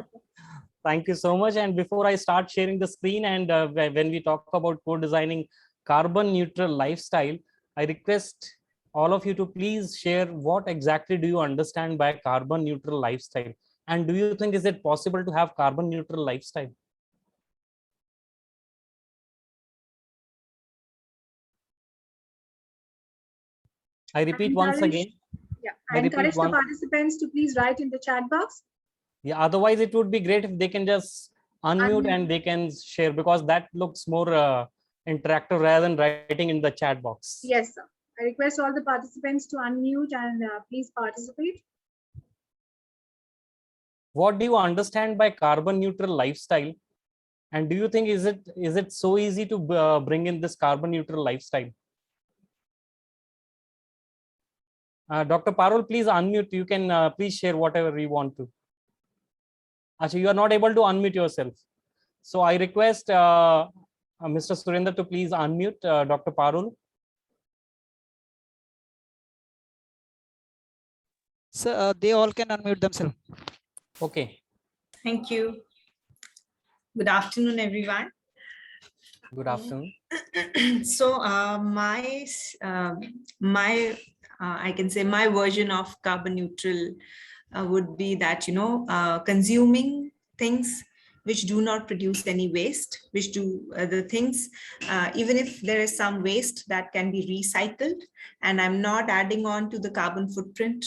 Thank you so much. And before I start sharing the screen, and when we talk about co-designing carbon neutral lifestyle, I request all of you to please share what exactly do you understand by carbon neutral lifestyle? And do you think is it possible to have carbon neutral lifestyle? I repeat once again. Yeah, I I repeat encourage the once. participants to please write in the chat box. Yeah, otherwise it would be great if they can just unmute Unmute. and they can share, because that looks more interactive rather than writing in the chat box. Yes, sir. I request all the participants to unmute and please participate. What do you understand by carbon neutral lifestyle? And do you think is it so easy to bring in this carbon neutral lifestyle? Dr. Parul, please unmute. You can please share whatever you want to. Actually, you are not able to unmute yourself. So I request Mr. Surinder to please unmute Dr. Parul. So they all can unmute themselves. Okay. Thank you. Good afternoon, everyone. Good afternoon. So I can say my version of carbon neutral would be that, consuming things which do not produce any waste, which do the things, even if there is some waste that can be recycled, and I'm not adding on to the carbon footprint,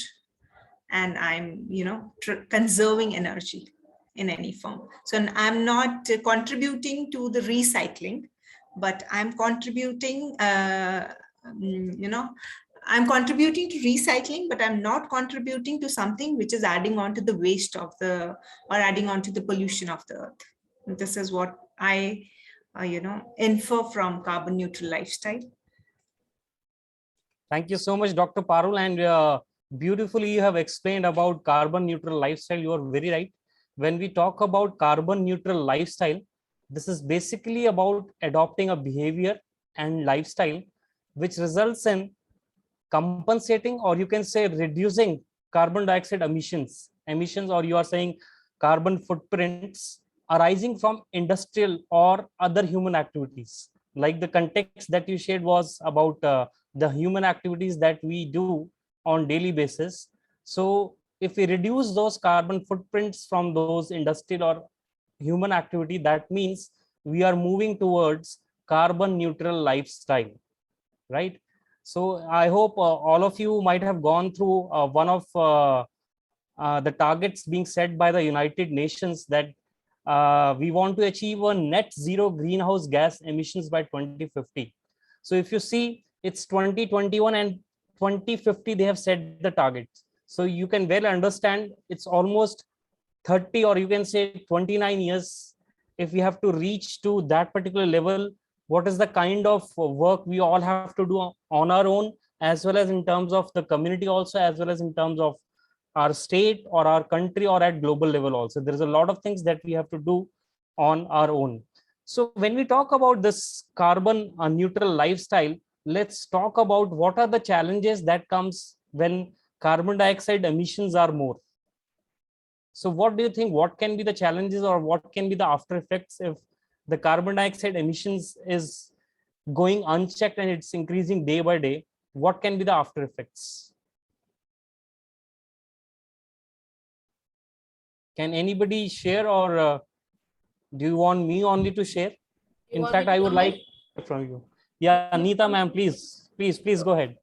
and I'm, conserving energy in any form. So I'm not contributing to the recycling, but I'm contributing, I'm contributing to recycling, but I'm not contributing to something which is adding on to the waste of or adding on to the pollution of the earth. And this is what I, infer from carbon neutral lifestyle. Thank you so much, Dr. Parul. And beautifully you have explained about carbon neutral lifestyle. You are very right. When we talk about carbon neutral lifestyle, this is basically about adopting a behavior and lifestyle which results in compensating, or you can say reducing carbon dioxide emissions, or you are saying carbon footprints arising from industrial or other human activities. Like the context that you shared was about the human activities that we do on daily basis. So if we reduce those carbon footprints from those industrial or human activity, that means we are moving towards carbon neutral lifestyle, right? So I hope all of you might have gone through one of the targets being set by the United Nations, that we want to achieve a net zero greenhouse gas emissions by 2050. So if you see, it's 2021 and 2050, they have set the targets. So you can well understand it's almost 30, or you can say 29 years. If we have to reach to that particular level, what is the kind of work we all have to do on our own, as well as in terms of the community also, as well as in terms of our state or our country or at global level also. There's a lot of things that we have to do on our own. So when we talk about this carbon neutral lifestyle, let's talk about what are the challenges that comes when carbon dioxide emissions are more. So what do you think, what can be the challenges or what can be the after effects if the carbon dioxide emissions is going unchecked and it's increasing day by day? What can be the after effects? Can anybody share, or do you want me only to share? In fact, I would like from you. Yeah, Neeta ma'am, please go ahead.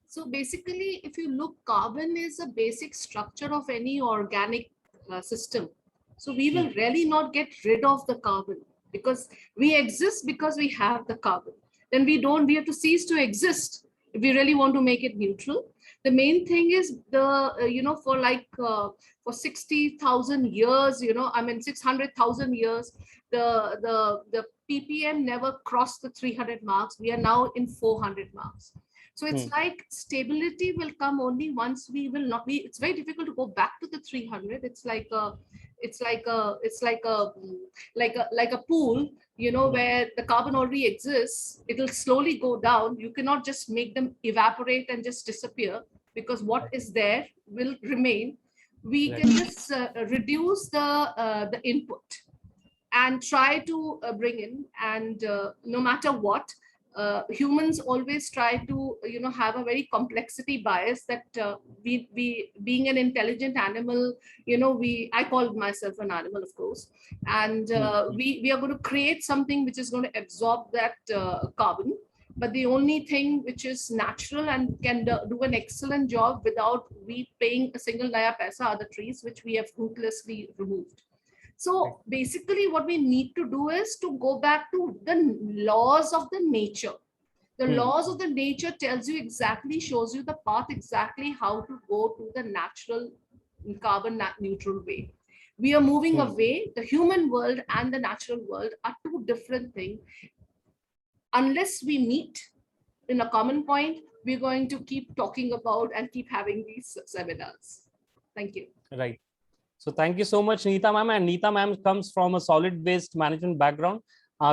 So basically, if you look, carbon is a basic structure of any organic system. So we will really not get rid of the carbon, because we exist because we have the carbon. Then we have to cease to exist if we really want to make it neutral. The main thing is for 60,000 years, 600,000 years, the ppm never crossed the 300 marks. We are now in 400 marks. So it's like stability will come only once we will not be. It's very difficult to go back to the 300. It's like a pool, where the carbon already exists. It'll slowly go down. You cannot just make them evaporate and just disappear, because what is there will remain. we Right. can just reduce the input and try to bring in, and no matter what, humans always try to have a very complexity bias that we being an intelligent animal, I call myself an animal, of course, and we are going to create something which is going to absorb that carbon. But the only thing which is natural and can do an excellent job without we paying a single naya paisa are the trees, which we have ruthlessly removed. So basically what we need to do is to go back to the laws of the nature. The laws of the nature tells you exactly, shows you the path exactly how to go to the natural carbon neutral way. We are moving away. The human world and the natural world are two different things. Unless we meet in a common point, we're going to keep talking about and keep having these seminars. Thank you. Right. So thank you so much, Neeta ma'am. And Neeta ma'am comes from a solid waste management background.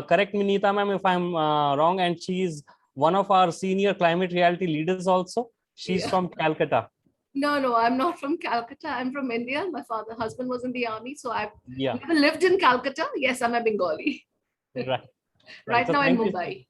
Correct me, Neeta ma'am, if I'm wrong. And she is one of our senior climate reality leaders also. She's from Calcutta. No, I'm not from Calcutta. I'm from India. My husband was in the army. So I've Yeah. never lived in Calcutta. Yes, I'm a Bengali. Right. Right So now in thank you. Mumbai.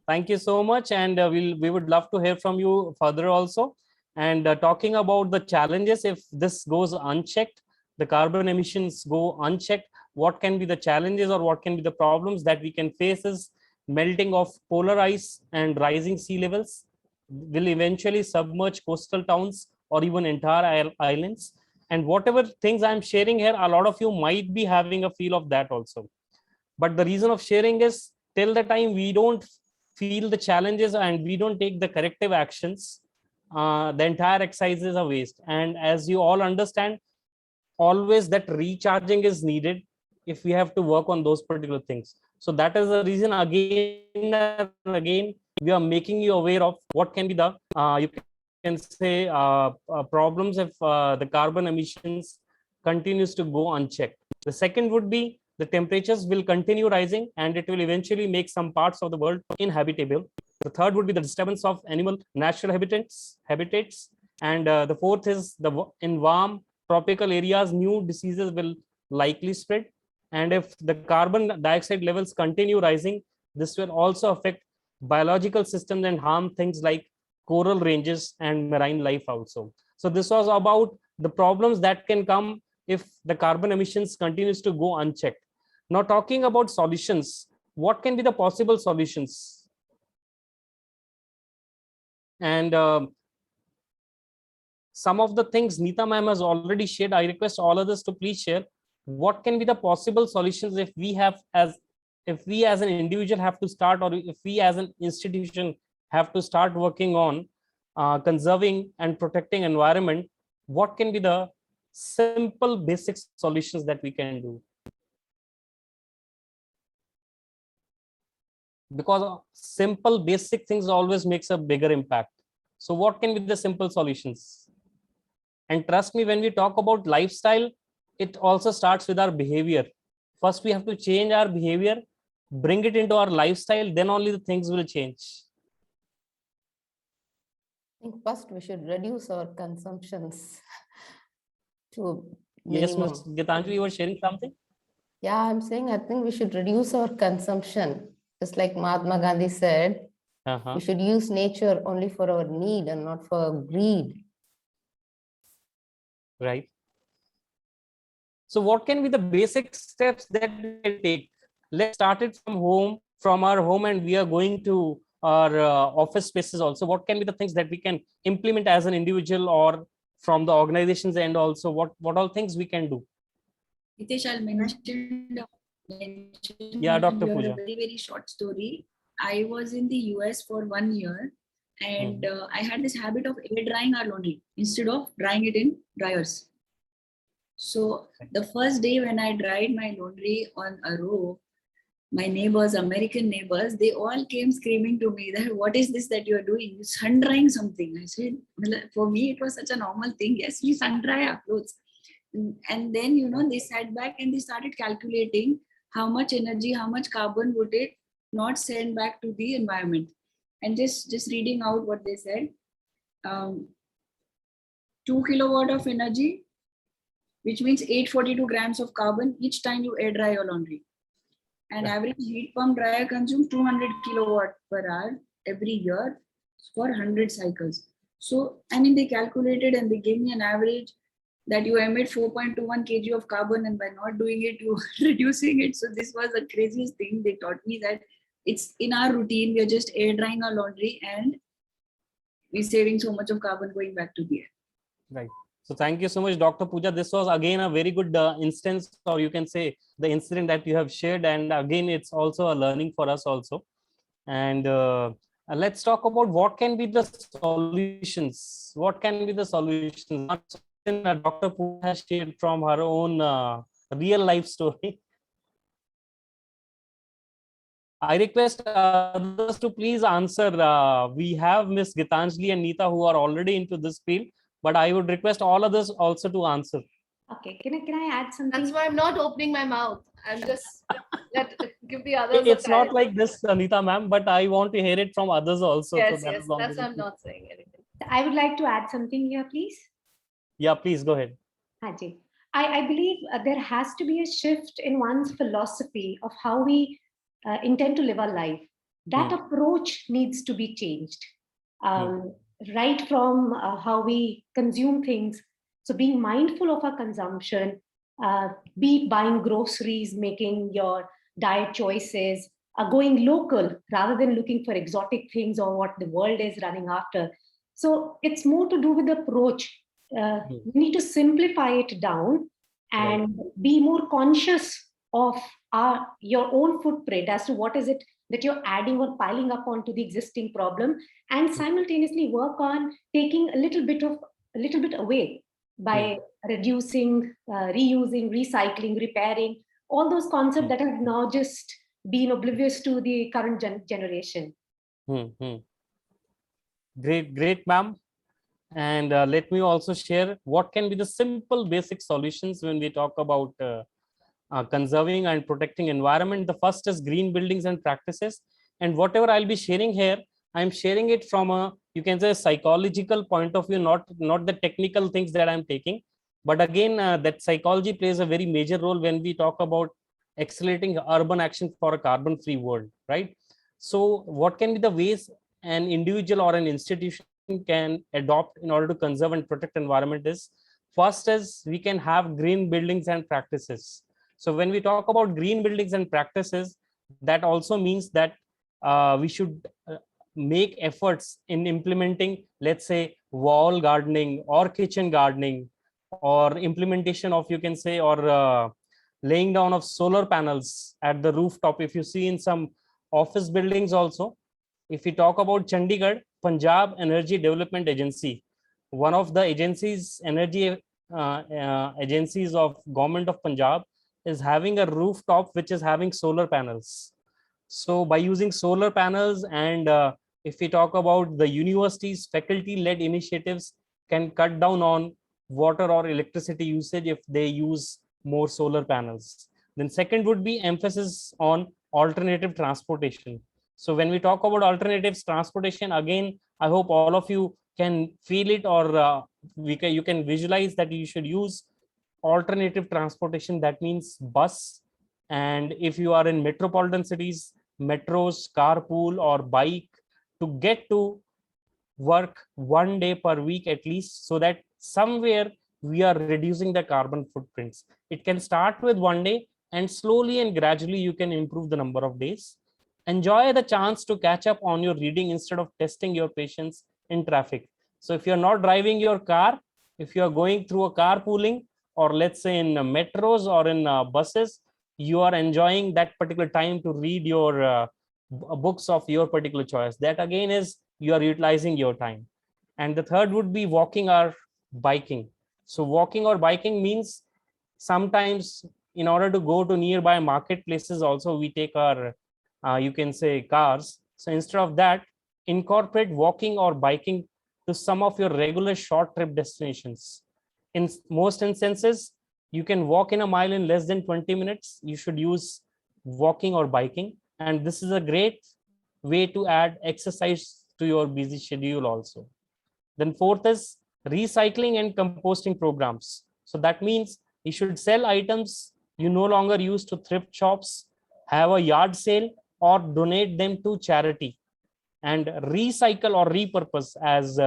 Thank you so much. And we would love to hear from you further also. And talking about the challenges, if this goes unchecked, the carbon emissions go unchecked, what can be the challenges or what can be the problems that we can face is melting of polar ice and rising sea levels will eventually submerge coastal towns or even entire islands. And whatever things I'm sharing here, a lot of you might be having a feel of that also. But the reason of sharing is till the time we don't feel the challenges and we don't take the corrective actions, the entire exercise is a waste. And as you all understand, always that recharging is needed if we have to work on those particular things. So that is the reason again and again we are making you aware of what can be the you can say problems if the carbon emissions continues to go unchecked. The second would be the temperatures will continue rising and it will eventually make some parts of the world inhabitable. The third would be the disturbance of animal natural habitats. And the fourth is in warm tropical areas, new diseases will likely spread. And if the carbon dioxide levels continue rising, this will also affect biological systems and harm things like coral ranges and marine life also. So this was about the problems that can come if the carbon emissions continues to go unchecked. Now talking about solutions, what can be the possible solutions? And some of the things Neeta ma'am has already shared. I request all others to please share what can be the possible solutions if we as an individual have to start, or if we as an institution have to start working on conserving and protecting environment. What can be the simple basic solutions that we can do? Because simple basic things always makes a bigger impact. So what can be the simple solutions? And trust me, when we talk about lifestyle, it also starts with our behavior. First, we have to change our behavior, bring it into our lifestyle, then only the things will change. I think first we should reduce our consumptions to Yes, minimum. Ms. Gitanjali, you were sharing something? Yeah, I'm saying I think we should reduce our consumption. Just like Mahatma Gandhi said, we should use nature only for our need and not for greed. Right. So what can be the basic steps that we take? Let's start it from our home, and we are going to our office spaces also. What can be the things that we can implement as an individual or from the organization's end also? What all things we can do? Hitesh, I'll mention Yeah, Dr. here Pooja. a very, very short story. I was in the US for 1 year, and I had this habit of air drying our laundry instead of drying it in dryers. So the first day when I dried my laundry on a row, my neighbors, American neighbors, they all came screaming to me that, what is this that you're doing? You're sun drying something. I said, well, for me, it was such a normal thing. Yes, we sun dry our clothes. And then, you know, they sat back and they started calculating how much energy, how much carbon would it not send back to the environment. And just reading out what they said, 2 kilowatt of energy which means 842 grams of carbon each time you air dry your laundry. And average heat pump dryer consumes 200 kilowatt per hour every year for 100 cycles. So, I mean, they calculated and they gave me an average that you emit 4.21 kg of carbon, and by not doing it, you are reducing it. So this was the craziest thing. They taught me that it's in our routine. We are just air drying our laundry and we're saving so much of carbon going back to the air. Right. So thank you so much, Dr. Pooja. This was again a very good instance, or you can say the incident that you have shared. And again, it's also a learning for us also. And let's talk about what can be the solutions. What can be the solutions? Dr. Pooja has shared from her own real life story. I request others to please answer. We have Miss Gitanjali and Neeta who are already into this field, but I would request all others also to answer. Okay, can I add something? That's why I'm not opening my mouth. I'm just give the others. It's not like this, Neeta ma'am, but I want to hear it from others also. Yes, so yes, that's why I'm not saying anything. I would like to add something here, please. Yeah, please go ahead. Haji. I believe there has to be a shift in one's philosophy of how we intend to live our life. That approach needs to be changed. Right from how we consume things. So being mindful of our consumption, be it buying groceries, making your diet choices, going local rather than looking for exotic things or what the world is running after. So it's more to do with the approach. We need to simplify it down and be more conscious of your own footprint as to what is it that you're adding or piling up onto the existing problem, and simultaneously work on taking a little bit away by reducing, reusing, recycling, repairing, all those concepts that have now just been oblivious to the current generation. Great, ma'am. And let me also share what can be the simple basic solutions when we talk about conserving and protecting environment. The first is green buildings and practices. And whatever I'll be sharing here, I'm sharing it from a, you can say, psychological point of view, not the technical things that I'm taking. But again, that psychology plays a very major role when we talk about accelerating urban action for a carbon-free world, right? So what can be the ways an individual or an institution can adopt in order to conserve and protect environment is, first is we can have green buildings and practices. So when we talk about green buildings and practices, that also means that we should make efforts in implementing, let's say, wall gardening or kitchen gardening, or implementation of, you can say, or laying down of solar panels at the rooftop. If you see in some office buildings also, if we talk about Chandigarh, Punjab Energy Development Agency, one of the agencies, energy agencies of government of Punjab, is having a rooftop which is having solar panels. So by using solar panels, and if we talk about the universities, faculty-led initiatives can cut down on water or electricity usage if they use more solar panels. Then second would be emphasis on alternative transportation. So when we talk about alternatives transportation, again, I hope all of you can feel it, or you can visualize that you should use alternative transportation. That means bus, and if you are in metropolitan cities, metros, carpool or bike, to get to work one day per week at least, so that somewhere we are reducing the carbon footprints. It can start with one day, and slowly and gradually you can improve the number of days. Enjoy the chance to catch up on your reading instead of testing your patience in traffic. So if you're not driving your car, if you're going through a carpooling, or let's say in metros or in buses, you are enjoying that particular time to read your books of your particular choice. That again is, you are utilizing your time. And the third would be walking or biking. So walking or biking means sometimes in order to go to nearby marketplaces also, we take our you can say cars. So instead of that, incorporate walking or biking to some of your regular short trip destinations. In most instances, you can walk in a mile in less than 20 minutes. You should use walking or biking. And this is a great way to add exercise to your busy schedule also. Then fourth is recycling and composting programs. So that means He should sell items you no longer use to thrift shops, have a yard sale, or donate them to charity, and recycle or repurpose, as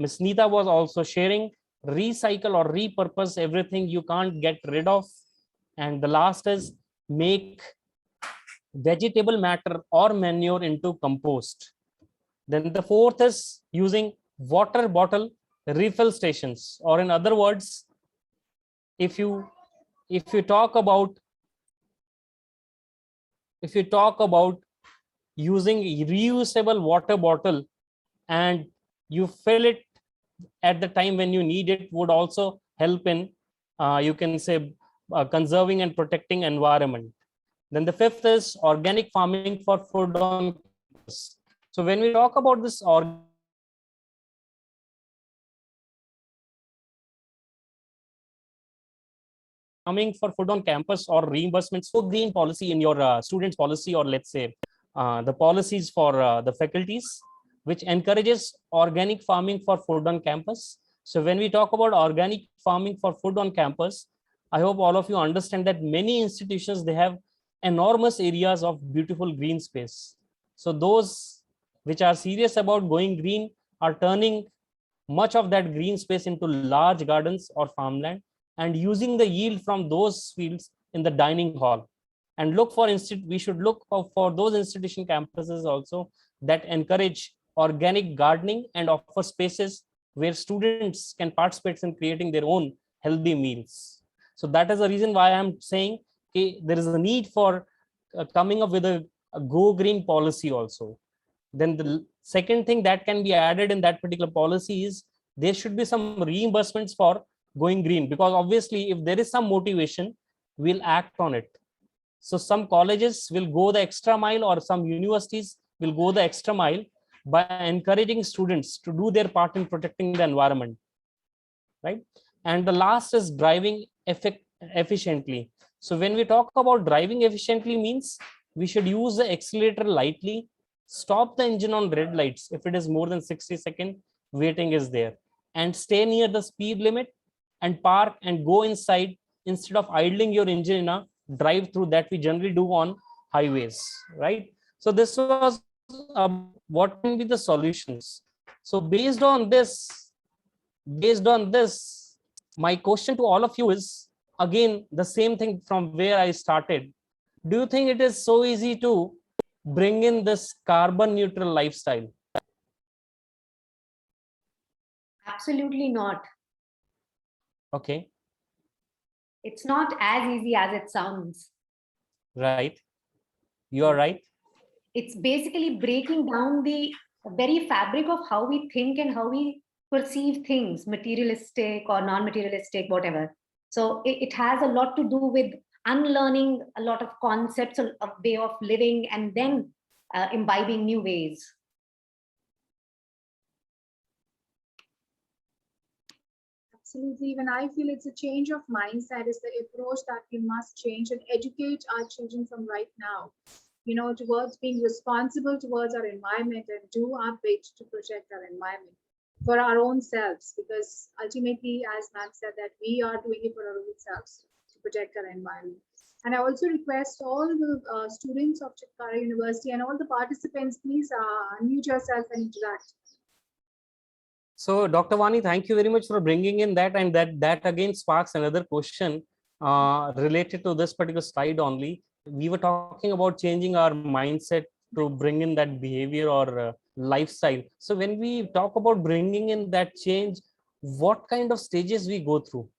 Ms. Neeta was also sharing, recycle or repurpose everything you can't get rid of. And the last is make vegetable matter or manure into compost. Then the fourth is using water bottle refill stations, or in other words, if you talk about using reusable water bottle and you fill it at the time when you need it, would also help in you can say conserving and protecting environment. Then the fifth is organic farming for food on campus. So when we talk about this farming for food on campus or reimbursements for green policy in your students policy, or let's say the policies for the faculties, which encourages organic farming for food on campus. So when we talk about organic farming for food on campus, I hope all of you understand that many institutions, they have enormous areas of beautiful green space. So those which are serious about going green are turning much of that green space into large gardens or farmland, and using the yield from those fields in the dining hall. And we should look for those institution campuses also that encourage organic gardening and offer spaces where students can participate in creating their own healthy meals. So that is the reason why I'm saying there is a need for coming up with a go green policy also. Then the second thing that can be added in that particular policy is there should be some reimbursements for going green, because obviously if there is some motivation, we'll act on it. So some colleges will go the extra mile, or some universities will go the extra mile by encouraging students to do their part in protecting the environment, right? And the last is driving efficiently. So when we talk about driving efficiently, means we should use the accelerator lightly, stop the engine on red lights if it is more than 60 seconds waiting is there, and stay near the speed limit, and park and go inside instead of idling your engine in a drive through that we generally do on highways, right? So this was what can be the solutions. So based on this, my question to all of you is again the same thing from where I started. Do you think it is so easy to bring in this carbon neutral lifestyle? Absolutely not. Okay. It's not as easy as it sounds. Right. You are right. It's basically breaking down the very fabric of how we think and how we perceive things, materialistic or non-materialistic, whatever. So it has a lot to do with unlearning a lot of concepts, a way of living, and then imbibing new ways. Absolutely. Even I feel it's a change of mindset is the approach that we must change and educate our children from right now, you know, towards being responsible towards our environment and do our bit to protect our environment for our own selves, because ultimately, as ma'am said, that we are doing it for our own selves to protect our environment. And I also request all the students of Chitkara University and all the participants, please unmute yourself and interact. So Dr. Vani, thank you very much for bringing in that, and that again sparks another question related to this particular slide only. We were talking about changing our mindset to bring in that behavior or lifestyle. So when we talk about bringing in that change, what kind of stages we go through?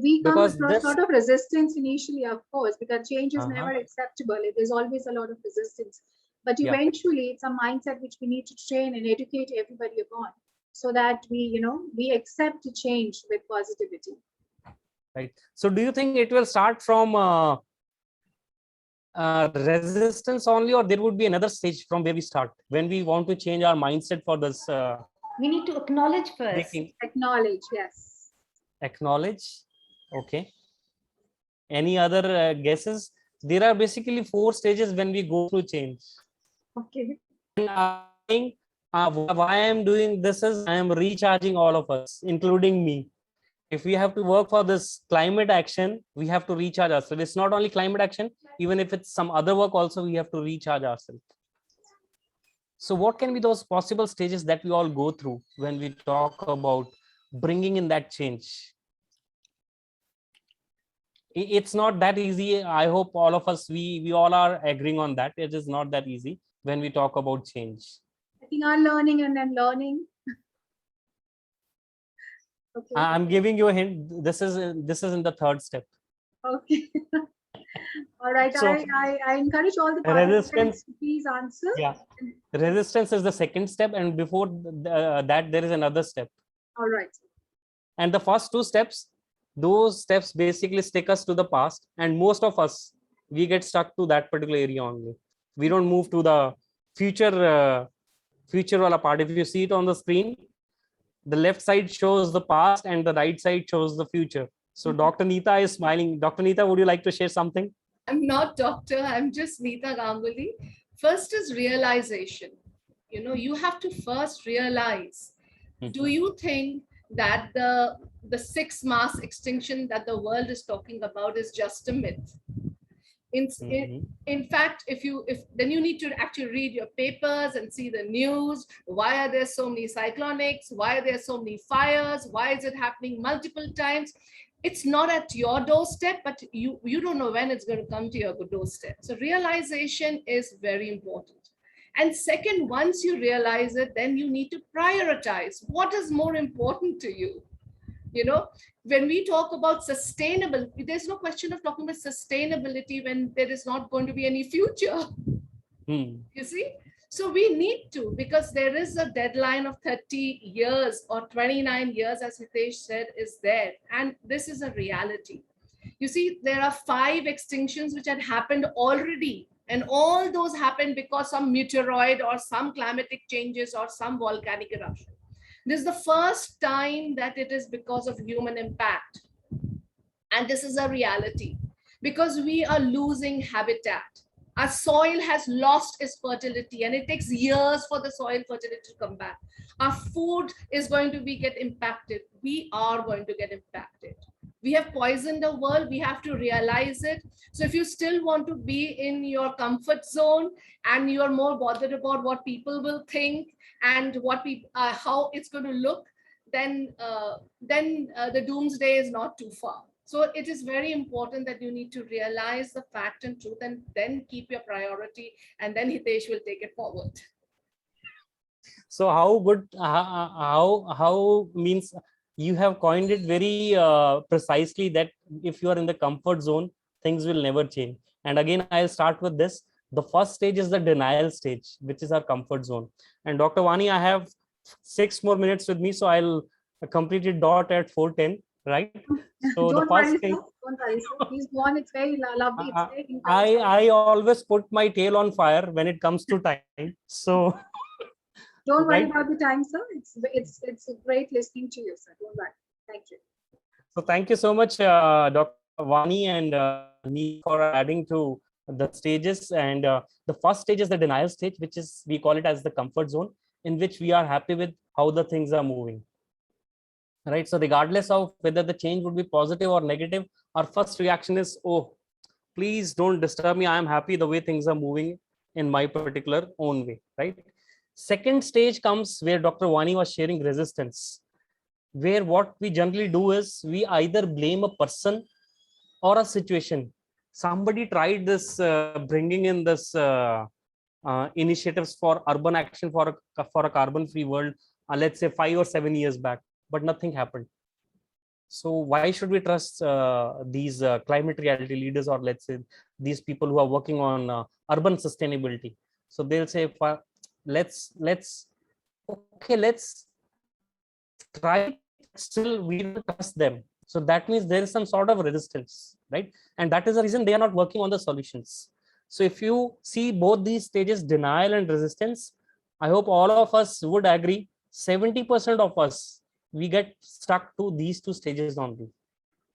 We come with a sort of resistance initially, of course, because change is never acceptable. It is always a lot of resistance. But eventually, it's a mindset which we need to train and educate everybody upon, so that we accept the change with positivity. Right. So do you think it will start from resistance only, or there would be another stage from where we start when we want to change our mindset for this? We need to acknowledge first. Breaking. Acknowledge, yes. Acknowledge. Okay. Any other guesses? There are basically 4 stages when we go through change. Okay. Why I am doing this is I am recharging all of us, including me. if we have to work for this climate action, we have to recharge ourselves. It's not only climate action, even if it's some other work also, we have to recharge ourselves. So what can be those possible stages that we all go through when we talk about bringing in that change? It's not that easy. I hope all of us, we all are agreeing on that. It is not that easy when we talk about change. I think unlearning and then learning. Okay. I'm giving you a hint. This is in the third step. Okay. All right. So, I encourage all the resistance, participants to please answer. yeah, resistance is the second step, and before that there is another step. All right. And the first two steps, those steps basically stick us to the past, and most of us, we get stuck to that particular area only. We don't move to the future wala part. If you see it on the screen, the left side shows the past and the right side shows the future. So Dr. Neeta is smiling. Dr. Neeta, would you like to share something? I'm not doctor, I'm just Neeta Ganguly. First is realization. You know, you have to first realize, do you think that the sixth mass extinction that the world is talking about is just a myth? In fact, if then you need to actually read your papers and see the news. Why are there so many cyclonics? Why are there so many fires? Why is it happening multiple times? It's not at your doorstep, but you don't know when it's going to come to your doorstep. So realization is very important. And second, once you realize it, then you need to prioritize. What is more important to you? You know, when we talk about sustainable, there's no question of talking about sustainability when there is not going to be any future. You see? So we need to, because there is a deadline of 30 years or 29 years, as Hitesh said, is there. And this is a reality. You see, there are 5 extinctions which had happened already. And all those happened because some meteoroid or some climatic changes or some volcanic eruption. This is the first time that it is because of human impact. And this is a reality because we are losing habitat. Our soil has lost its fertility and it takes years for the soil fertility to come back. Our food is going to get impacted. We are going to get impacted. We have poisoned the world. We have to realize it. So if you still want to be in your comfort zone and you are more bothered about what people will think and what people, how it's going to look, then the doomsday is not too far. So it is very important that you need to realize the fact and truth and then keep your priority, and then Hitesh will take it forward. So how good, how means you have coined it very precisely that if you are in the comfort zone, things will never change. And again, I'll start with this. The first stage is the denial stage, which is our comfort zone. And Dr. Vani, I have 6 more minutes with me, so I'll complete it dot at 4:10, right? So the first thing, don't worry, sir. Please go on. It's very lovely. It's very I always put my tail on fire when it comes to time. So don't worry right? about the time, sir. It's great listening to you, sir. Don't worry. Thank you. So thank you so much, Dr. Vani and me for adding to the stages. And the first stage is the denial stage, which is, we call it as the comfort zone, in which we are happy with how the things are moving. Right. So regardless of whether the change would be positive or negative, our first reaction is, oh, please don't disturb me. I am happy the way things are moving in my particular own way. Right. Second stage comes where Dr. Vani was sharing resistance, where what we generally do is we either blame a person or a situation. Somebody tried this bringing in this initiatives for urban action for a carbon-free world, let's say 5 or 7 years back, but nothing happened. So why should we trust these climate reality leaders, or let's say these people who are working on urban sustainability? So they'll say, let's try, still we don't trust them. So that means there is some sort of resistance, right? And that is the reason they are not working on the solutions. So if you see both these stages, denial and resistance, I hope all of us would agree, 70% of us, we get stuck to these 2 stages only.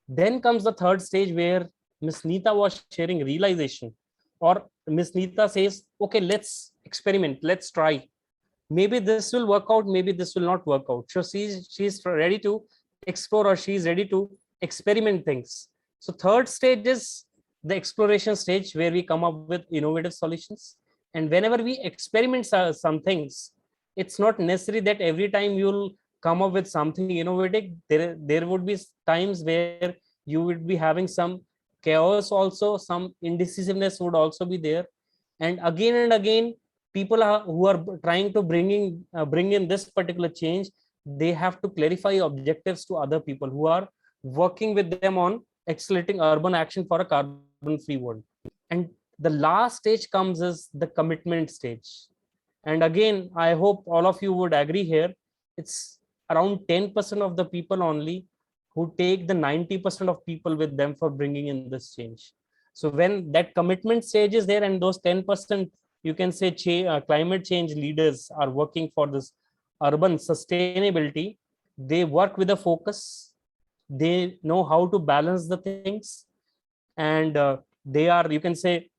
Then comes the third stage where Ms. Neeta was sharing realization, or Ms. Neeta says, okay, let's experiment, let's try. Maybe this will work out, maybe this will not work out. So she's ready to explore or she is ready to experiment things. So third stage is the exploration stage, where we come up with innovative solutions. And whenever we experiment some things, it's not necessary that every time you'll come up with something innovative. There would be times where you would be having some chaos also, some indecisiveness would also be there. And again, people who are trying to bring in this particular change, they have to clarify objectives to other people who are working with them on accelerating urban action for a carbon free world. And the last stage comes as the commitment stage. And again, I hope all of you would agree here, it's around 10% of the people only who take the 90% of people with them for bringing in this change. So when that commitment stage is there, and those 10%, you can say climate change leaders are working for this urban sustainability, they work with a focus, they know how to balance the things, and they are, you can say,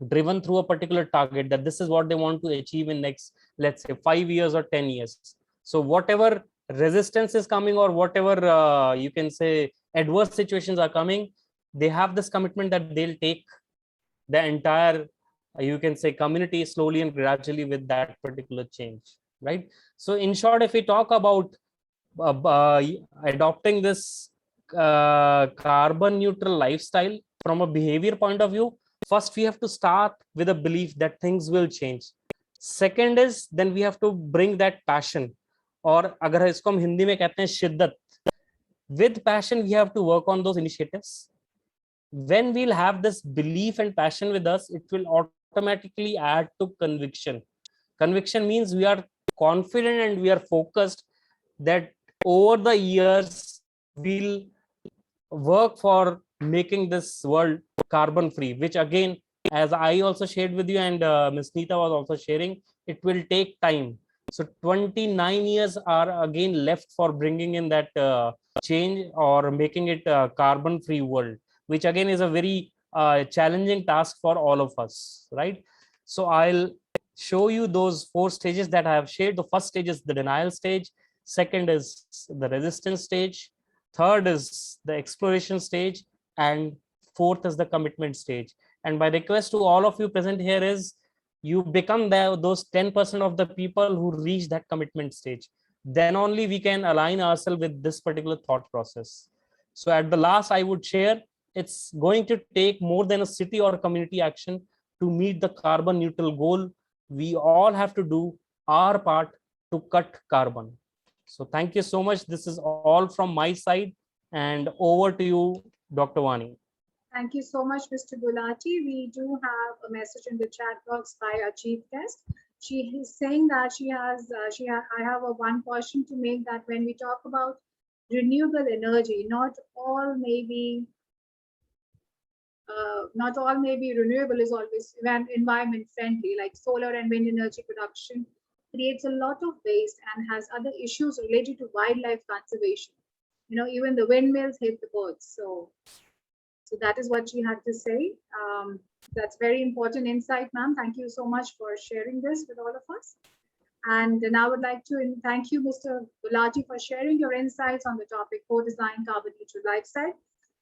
driven through a particular target, that this is what they want to achieve in next, let's say, 5 years or 10 years. So whatever resistance is coming, or whatever you can say adverse situations are coming, they have this commitment that they'll take the entire, you can say, community slowly and gradually with that particular change, right? So in short, if we talk about adopting this carbon neutral lifestyle from a behavior point of view, first we have to start with a belief that things will change. Second is, then we have to bring that passion, और अगर इसको हम हिंदी में कहते हैं शिद्दत. With passion, we have to work on those initiatives. When we'll have this belief and passion with us, it will automatically add to conviction. Conviction means we are confident and we are focused that over the years we'll work for making this world carbon free, which again, as I also shared with you, and Ms. Neeta was also sharing, it will take time. So 29 years are again left for bringing in that change or making it a carbon free world, which again is a very challenging task for all of us, right? So I'll show you those 4 stages that I have shared. The first stage is the denial stage. Second is the resistance stage. Third is the exploration stage. And fourth is the commitment stage. And my request to all of you present here is, you become those 10% of the people who reach that commitment stage. Then only we can align ourselves with this particular thought process. So at the last, I would share, it's going to take more than a city or community action to meet the carbon neutral goal. We all have to do our part to cut carbon. So thank you so much. This is all from my side, and over to you, Dr. Vani. Thank you so much, Mr. Gulati. We do have a message in the chat box by our chief guest. She is saying that I have one question to make, that when we talk about renewable energy, not all may be renewable is always environment friendly, like solar and wind energy production creates a lot of waste and has other issues related to wildlife conservation. Even the windmills hit the birds. So that is what she had to say. That's very important insight, ma'am. Thank you so much for sharing this with all of us. And now I would like to thank you, Mr. Gulati, for sharing your insights on the topic co-design carbon neutral lifestyle.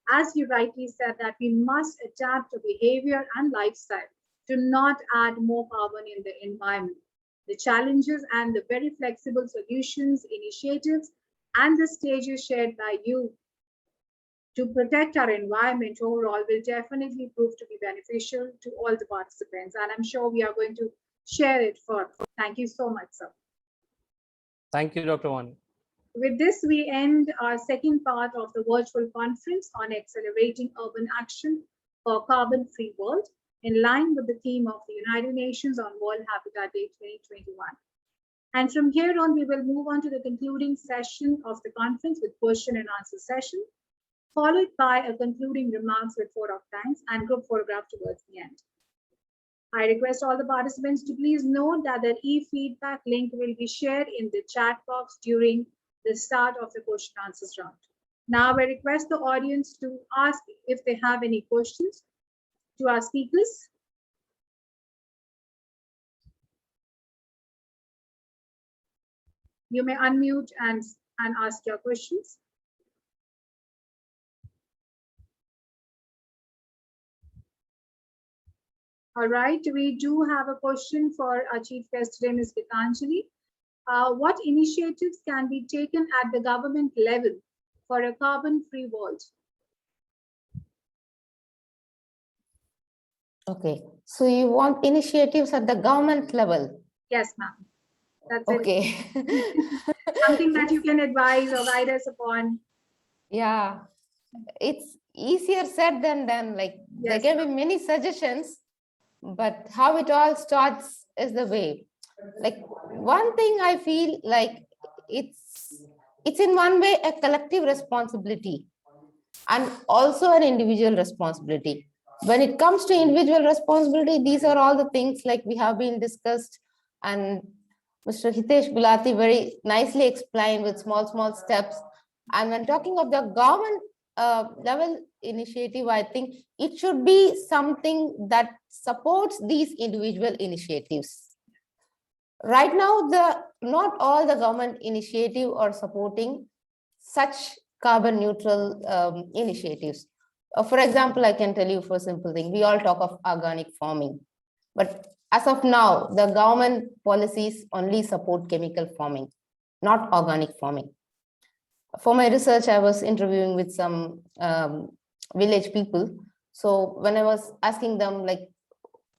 As you rightly said, that we must adapt to behavior and lifestyle to not add more carbon in the environment. The challenges and the very flexible solutions, initiatives, and the stages shared by you to protect our environment overall will definitely prove to be beneficial to all the participants. And I'm sure we are going to share it further. Thank you so much, sir. Thank you, Dr. Vani. With this, we end our second part of the virtual conference on accelerating urban action for carbon-free world, in line with the theme of the United Nations on World Habitat Day 2021. And from here on, we will move on to the concluding session of the conference with question and answer session, followed by a concluding remarks with vote of thanks and group photograph towards the end. I request all the participants to please note that the e-feedback link will be shared in the chat box during the start of the question answers round. Now I request the audience to ask if they have any questions to our speakers. You may unmute and ask your questions. All right, we do have a question for our chief guest today, Ms. Gitanjali. What initiatives can be taken at the government level for a carbon-free world? Okay, so you want initiatives at the government level? Yes, ma'am. That's okay. Something that you can advise or guide us upon. Yeah, it's easier said than done. Like there can be many suggestions, but how it all starts is the way. Like one thing I feel like it's in one way a collective responsibility and also an individual responsibility. When it comes to individual responsibility, these are all the things like we have been discussed, and Mr. Hitesh Gulati very nicely explained with small steps. And when talking of the government level initiative, I think it should be something that supports these individual initiatives. Right now, not all the government initiative are supporting such carbon neutral initiatives. For example, I can tell you for a simple thing, we all talk of organic farming, but as of now, the government policies only support chemical farming, not organic farming. For my research, I was interviewing with some village people. So when I was asking them like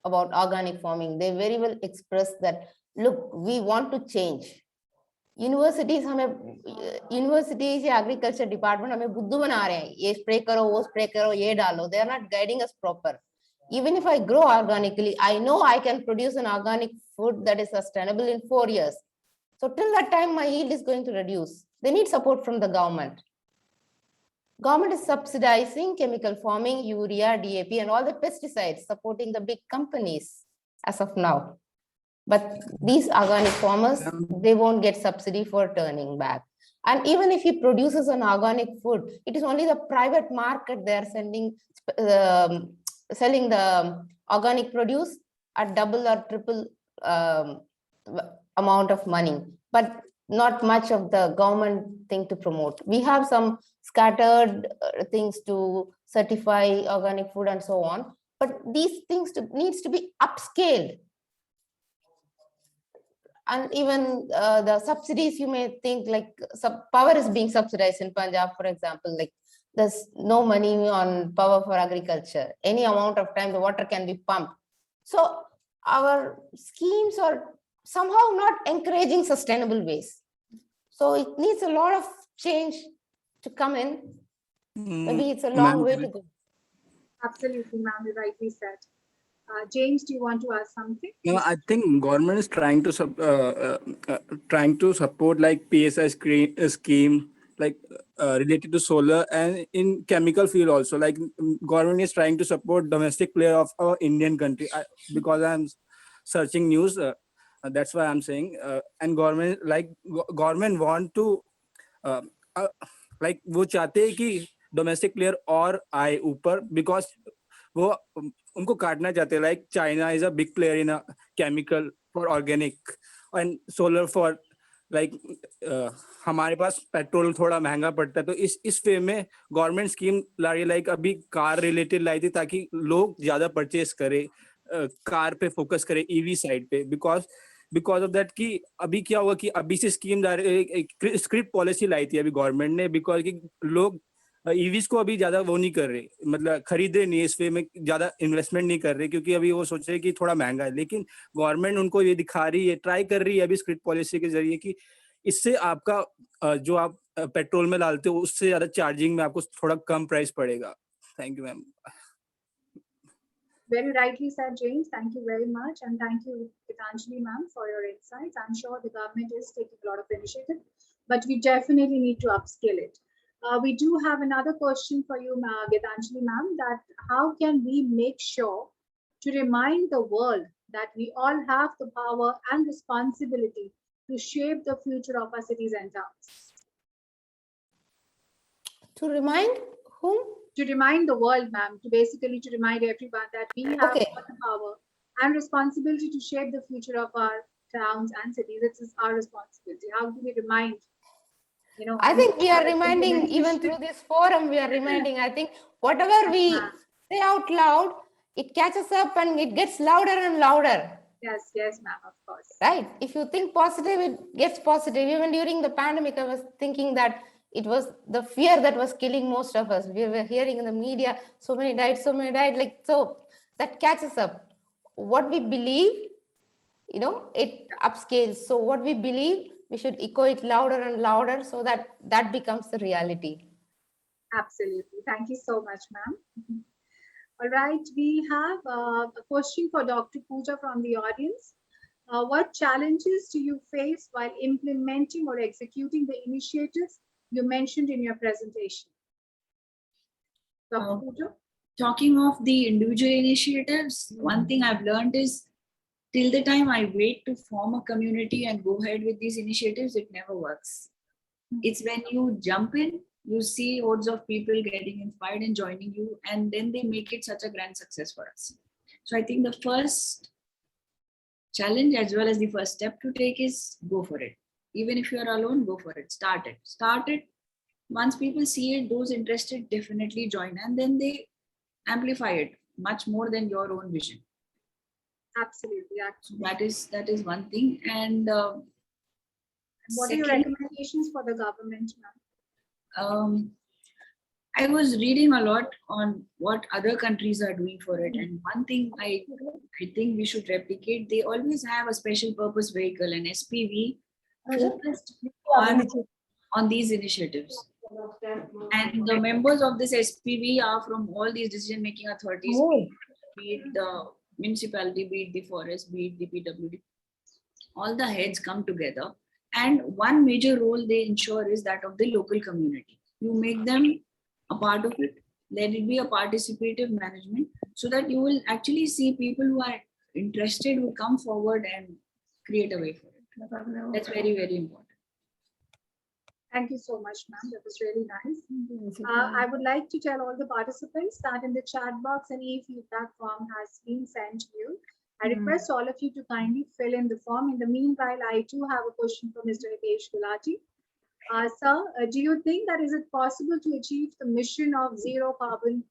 about organic farming, they very well expressed that, look, we want to change. Universities या agriculture department हमें बुद्धू बना रहे हैं, ये spray करो, वो spray करो, ये डालो. They are not guiding us proper. Even if I grow organically, I know I can produce an organic food that is sustainable in 4 years. So till that time, my yield is going to reduce. They need support from the government. Government is subsidizing chemical farming, urea, DAP, and all the pesticides, supporting the big companies as of now. But these organic farmers, they won't get subsidy for turning back. And even if he produces an organic food, it is only the private market they are selling the organic produce at double or triple amount of money, but not much of the government thing to promote. We have some scattered things to certify organic food and so on, but these things needs to be upscaled. And even the subsidies, you may think like power is being subsidized in Punjab, for example, like there's no money on power for agriculture. Any amount of time, the water can be pumped. So our schemes are somehow not encouraging sustainable ways. So it needs a lot of change to come in. Maybe it's a long way to go. Absolutely, ma'am, you rightly said. James, do you want to ask something? No, I think government is trying to support like PSI scheme like related to solar, and in chemical field also. Like government is trying to support domestic player of our Indian country. Because I'm searching news, that's why I'm saying. And government want to like वो चाहते हैं कि domestic player और आए ऊपर, because वो उनको काटना चाहते हैं. Like China is a big player in a chemical for organic and solar for like हमारे पास पेट्रोल थोड़ा महंगा पड़ता है. तो इस वे में गवर्नमेंट स्कीम ला रही है. लाइक अभी कार रिलेटेड लाई थी ताकि लोग ज्यादा परचेस करें, कार पे फोकस करें, ईवी साइड पे. बिकॉज ऑफ दैट कि अभी क्या हुआ कि अभी से स्कीम स्क्रिप्ट पॉलिसी लाई थी अभी गवर्नमेंट ने, बिकॉज कि लोग ईवीज को अभी ज्यादा वो नहीं कर रहे, मतलब खरीद रहे नहीं, इस वे में ज्यादा इन्वेस्टमेंट नहीं कर रहे, क्योंकि अभी वो सोच रहे कि थोड़ा महंगा है. लेकिन गवर्नमेंट उनको ये दिखा रही है, ट्राई कर रही है अभी स्क्रिप्ट पॉलिसी के जरिए कि इससे आपका जो आप पेट्रोल में डालते हो उससे ज्यादा चार्जिंग में आपको थोड़ा कम प्राइस पड़ेगा. Thank you ma'am. Very rightly said, James. Thank you very much. And thank you, Gitanjali ma'am, for your insights. I'm sure the government is taking a lot of initiative, but we definitely need to upscale it. We do have another question for you, Gitanjali ma'am, that how can we make sure to remind the world that we all have the power and responsibility to shape the future of our cities and towns? To remind whom? To remind the world, ma'am, to basically to remind everyone that we have all the power and responsibility to shape the future of our towns and cities. This is our responsibility. How do we remind? You know, I think we are reminding, even through this forum, we are reminding. I think whatever we say out loud, it catches up and it gets louder and louder. Yes, yes, ma'am, of course. Right? If you think positive, it gets positive. Even during the pandemic, I was thinking that it was the fear that was killing most of us. We were hearing in the media, so many died, like, so that catches up. What we believe, it upscales. So what we believe, we should echo it louder and louder so that that becomes the reality. Absolutely. Thank you so much, ma'am. All right, we have a question for Dr. Pooja from the audience. What challenges do you face while implementing or executing the initiatives you mentioned in your presentation? Dr. Pooja? Talking of the individual initiatives, one thing I've learned is till the time I wait to form a community and go ahead with these initiatives, it never works. It's when you jump in, you see hordes of people getting inspired and joining you, and then they make it such a grand success for us. So I think the first challenge as well as the first step to take is go for it. Even if you are alone, go for it. Start it. Once people see it, those interested definitely join, and then they amplify it much more than your own vision. Absolutely. That is one thing. And what are your recommendations for the government, ma'am? I was reading a lot on what other countries are doing for it, and one thing I think we should replicate. They always have a special purpose vehicle, an SPV, focused on these initiatives. And the members of this SPV are from all these decision-making authorities, be it the municipality, be it the forest, be it the PWD. All the heads come together, and one major role they ensure is that of the local community. You make them a part of it, let it be a participative management, so that you will actually see people who are interested will come forward and create a way for it. That's very, very important. Thank you so much, ma'am. That was really nice. I would like to tell all the participants that in the chat box, an e-feedback form has been sent to you. I request all of you to kindly fill in the form. In the meanwhile, I do have a question for Mr. Hitesh Gulati. Sir, do you think that is it possible to achieve the mission of zero carbon,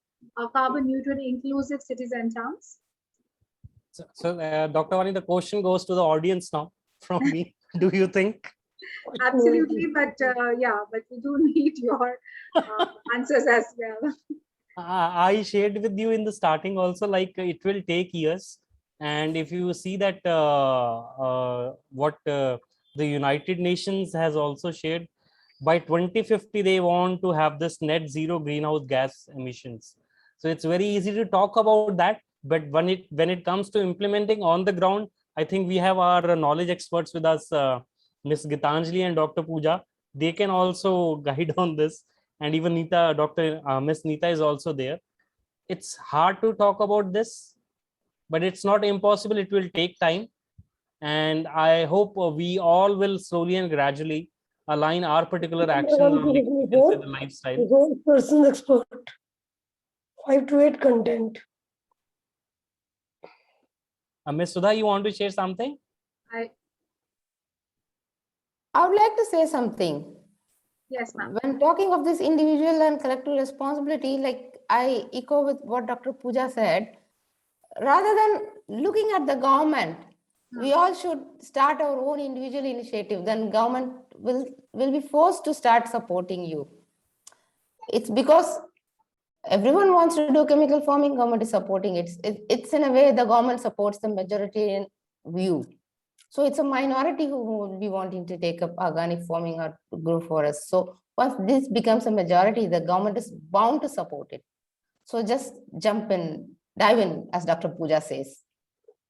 carbon neutral, inclusive cities and towns? So Dr. Vani, the question goes to the audience now from me. Do you think? Absolutely, but yeah, but we do need your answers as well. I shared with you in the starting also, like it will take years. And if you see that what the United Nations has also shared, by 2050, they want to have this net zero greenhouse gas emissions. So it's very easy to talk about that. But when it comes to implementing on the ground, I think we have our knowledge experts with us, Ms. Gitanjali and Dr. Pooja. They can also guide on this. And even Neeta, Ms. Neeta is also there. It's hard to talk about this, but it's not impossible. It will take time. And I hope we all will slowly and gradually align our particular actions on the lifestyle. Person's expert. 5 to 8 content. Ms. Sudha, you want to share something? I would like to say something. Yes, ma'am. When talking of this individual and collective responsibility, like I echo with what Dr. Pooja said, rather than looking at the government, we all should start our own individual initiative. Then government will be forced to start supporting you. It's because everyone wants to do chemical farming, government is supporting it. It's in a way the government supports the majoritarian view. So it's a minority who would be wanting to take up organic farming or grow forests. So once this becomes a majority, the government is bound to support it. So just jump in, dive in, as Dr. Pooja says.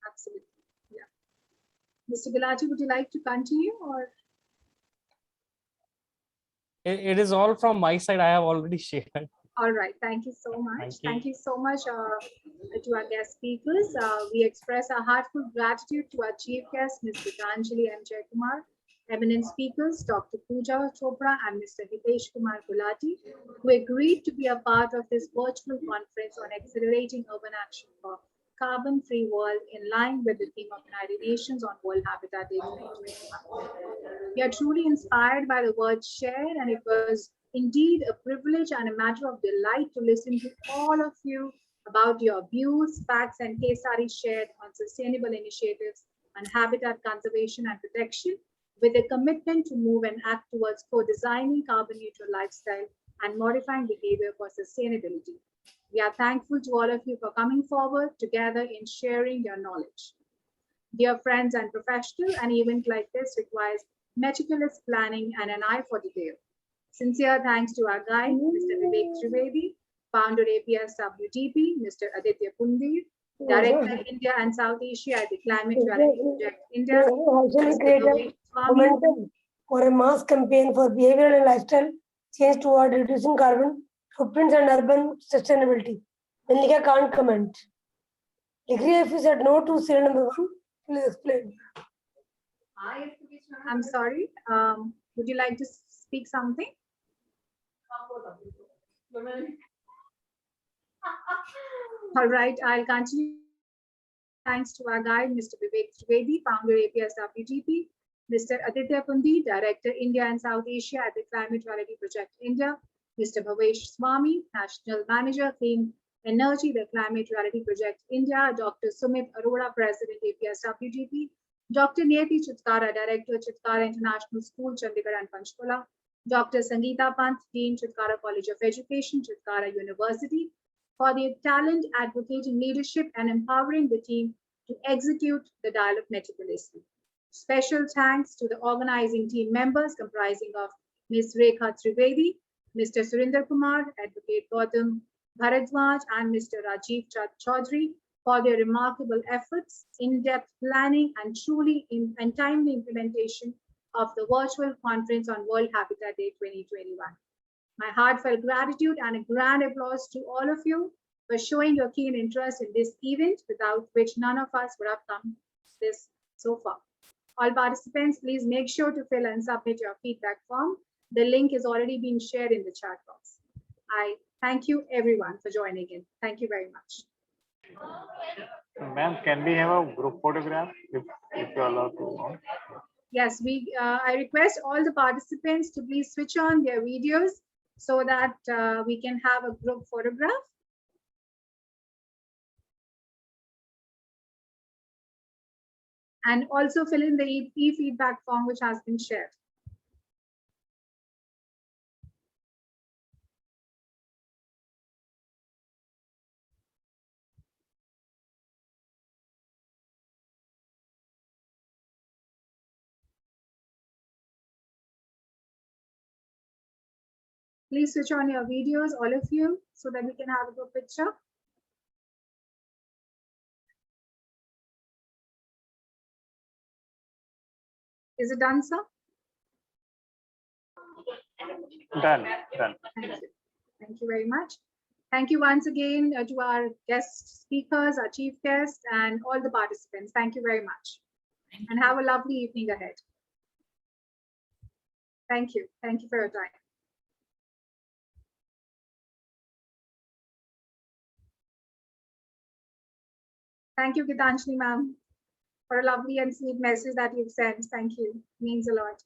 Absolutely. Yeah. Mr. Gulati, would you like to continue or? It is all from my side. I have already shared. All right. Thank you so much. Thank you so much to our guest speakers. We express our heartfelt gratitude to our chief guests, Ms. Gitanjali M. Jaikumar, eminent speakers, Dr. Pooja Chopra and Mr. Hitesh Kumar Gulati, who agreed to be a part of this virtual conference on accelerating urban action for carbon-free world in line with the theme of United Nations on World Habitat Day 2021. We are truly inspired by the words shared, and it was indeed a privilege and a matter of delight to listen to all of you about your views, facts, and case studies shared on sustainable initiatives on habitat conservation and protection, with a commitment to move and act towards co-designing carbon neutral lifestyle and modifying behavior for sustainability. We are thankful to all of you for coming forward together in sharing your knowledge. Dear friends and professionals, an event like this requires meticulous planning and an eye for detail. Sincere thanks to our guide, Mr. Vivek Trivedi, founder APS WTP, Mr. Aditya Pundir, Director India and South Asia at the Climate Reality Project India. Also Mr. create Vivek a Swami. momentum for a mass campaign for behavioral and lifestyle change toward reducing carbon footprints and urban sustainability. Nandika can't comment. Agree if you said no to serial number 1, please explain. I'm sorry. Would you like to speak something? All right, I'll continue. Thanks to our guide, Mr. Vivek Trivedi, founder APS WTP, Mr. Aditya Pundi, Director India and South Asia at the Climate Reality Project India, Mr. Bhavesh Swami, National Manager, Clean Energy, the Climate Reality Project India, Dr. Sumit Arora, President APS WTP, Dr. Niyati Chitkara, Director, Chitkara International School, Chandigarh and Panchkula, Dr. Sangeeta Pant, Dean, Chitkara College of Education, Chitkara University, for their talent, advocating leadership, and empowering the team to execute the dialogue meticulously. Special thanks to the organizing team members comprising of Ms. Rekha Trivedi, Mr. Surinder Kumar, Advocate Gautam Bharadwaj, and Mr. Rajiv Chaudhary for their remarkable efforts, in-depth planning, and truly and timely implementation of the virtual conference on World Habitat Day 2021. My heartfelt gratitude and a grand applause to all of you for showing your keen interest in this event, without which none of us would have come this so far. All participants, please make sure to fill and submit your feedback form. The link is already being shared in the chat box. I thank you everyone for joining in. Thank you very much. Ma'am, can we have a group photograph if you're allowed to? Yes, I request all the participants to please switch on their videos so that we can have a group photograph. And also fill in the e-feedback form which has been shared. Please switch on your videos, all of you, so that we can have a good picture. Is it done, sir? Done. Thank you. Thank you very much. Thank you once again to our guest speakers, our chief guest, and all the participants. Thank you very much. And have a lovely evening ahead. Thank you. Thank you for your time. Thank you, Gitanjali ma'am, for a lovely and sweet message that you've sent. Thank you. Means a lot.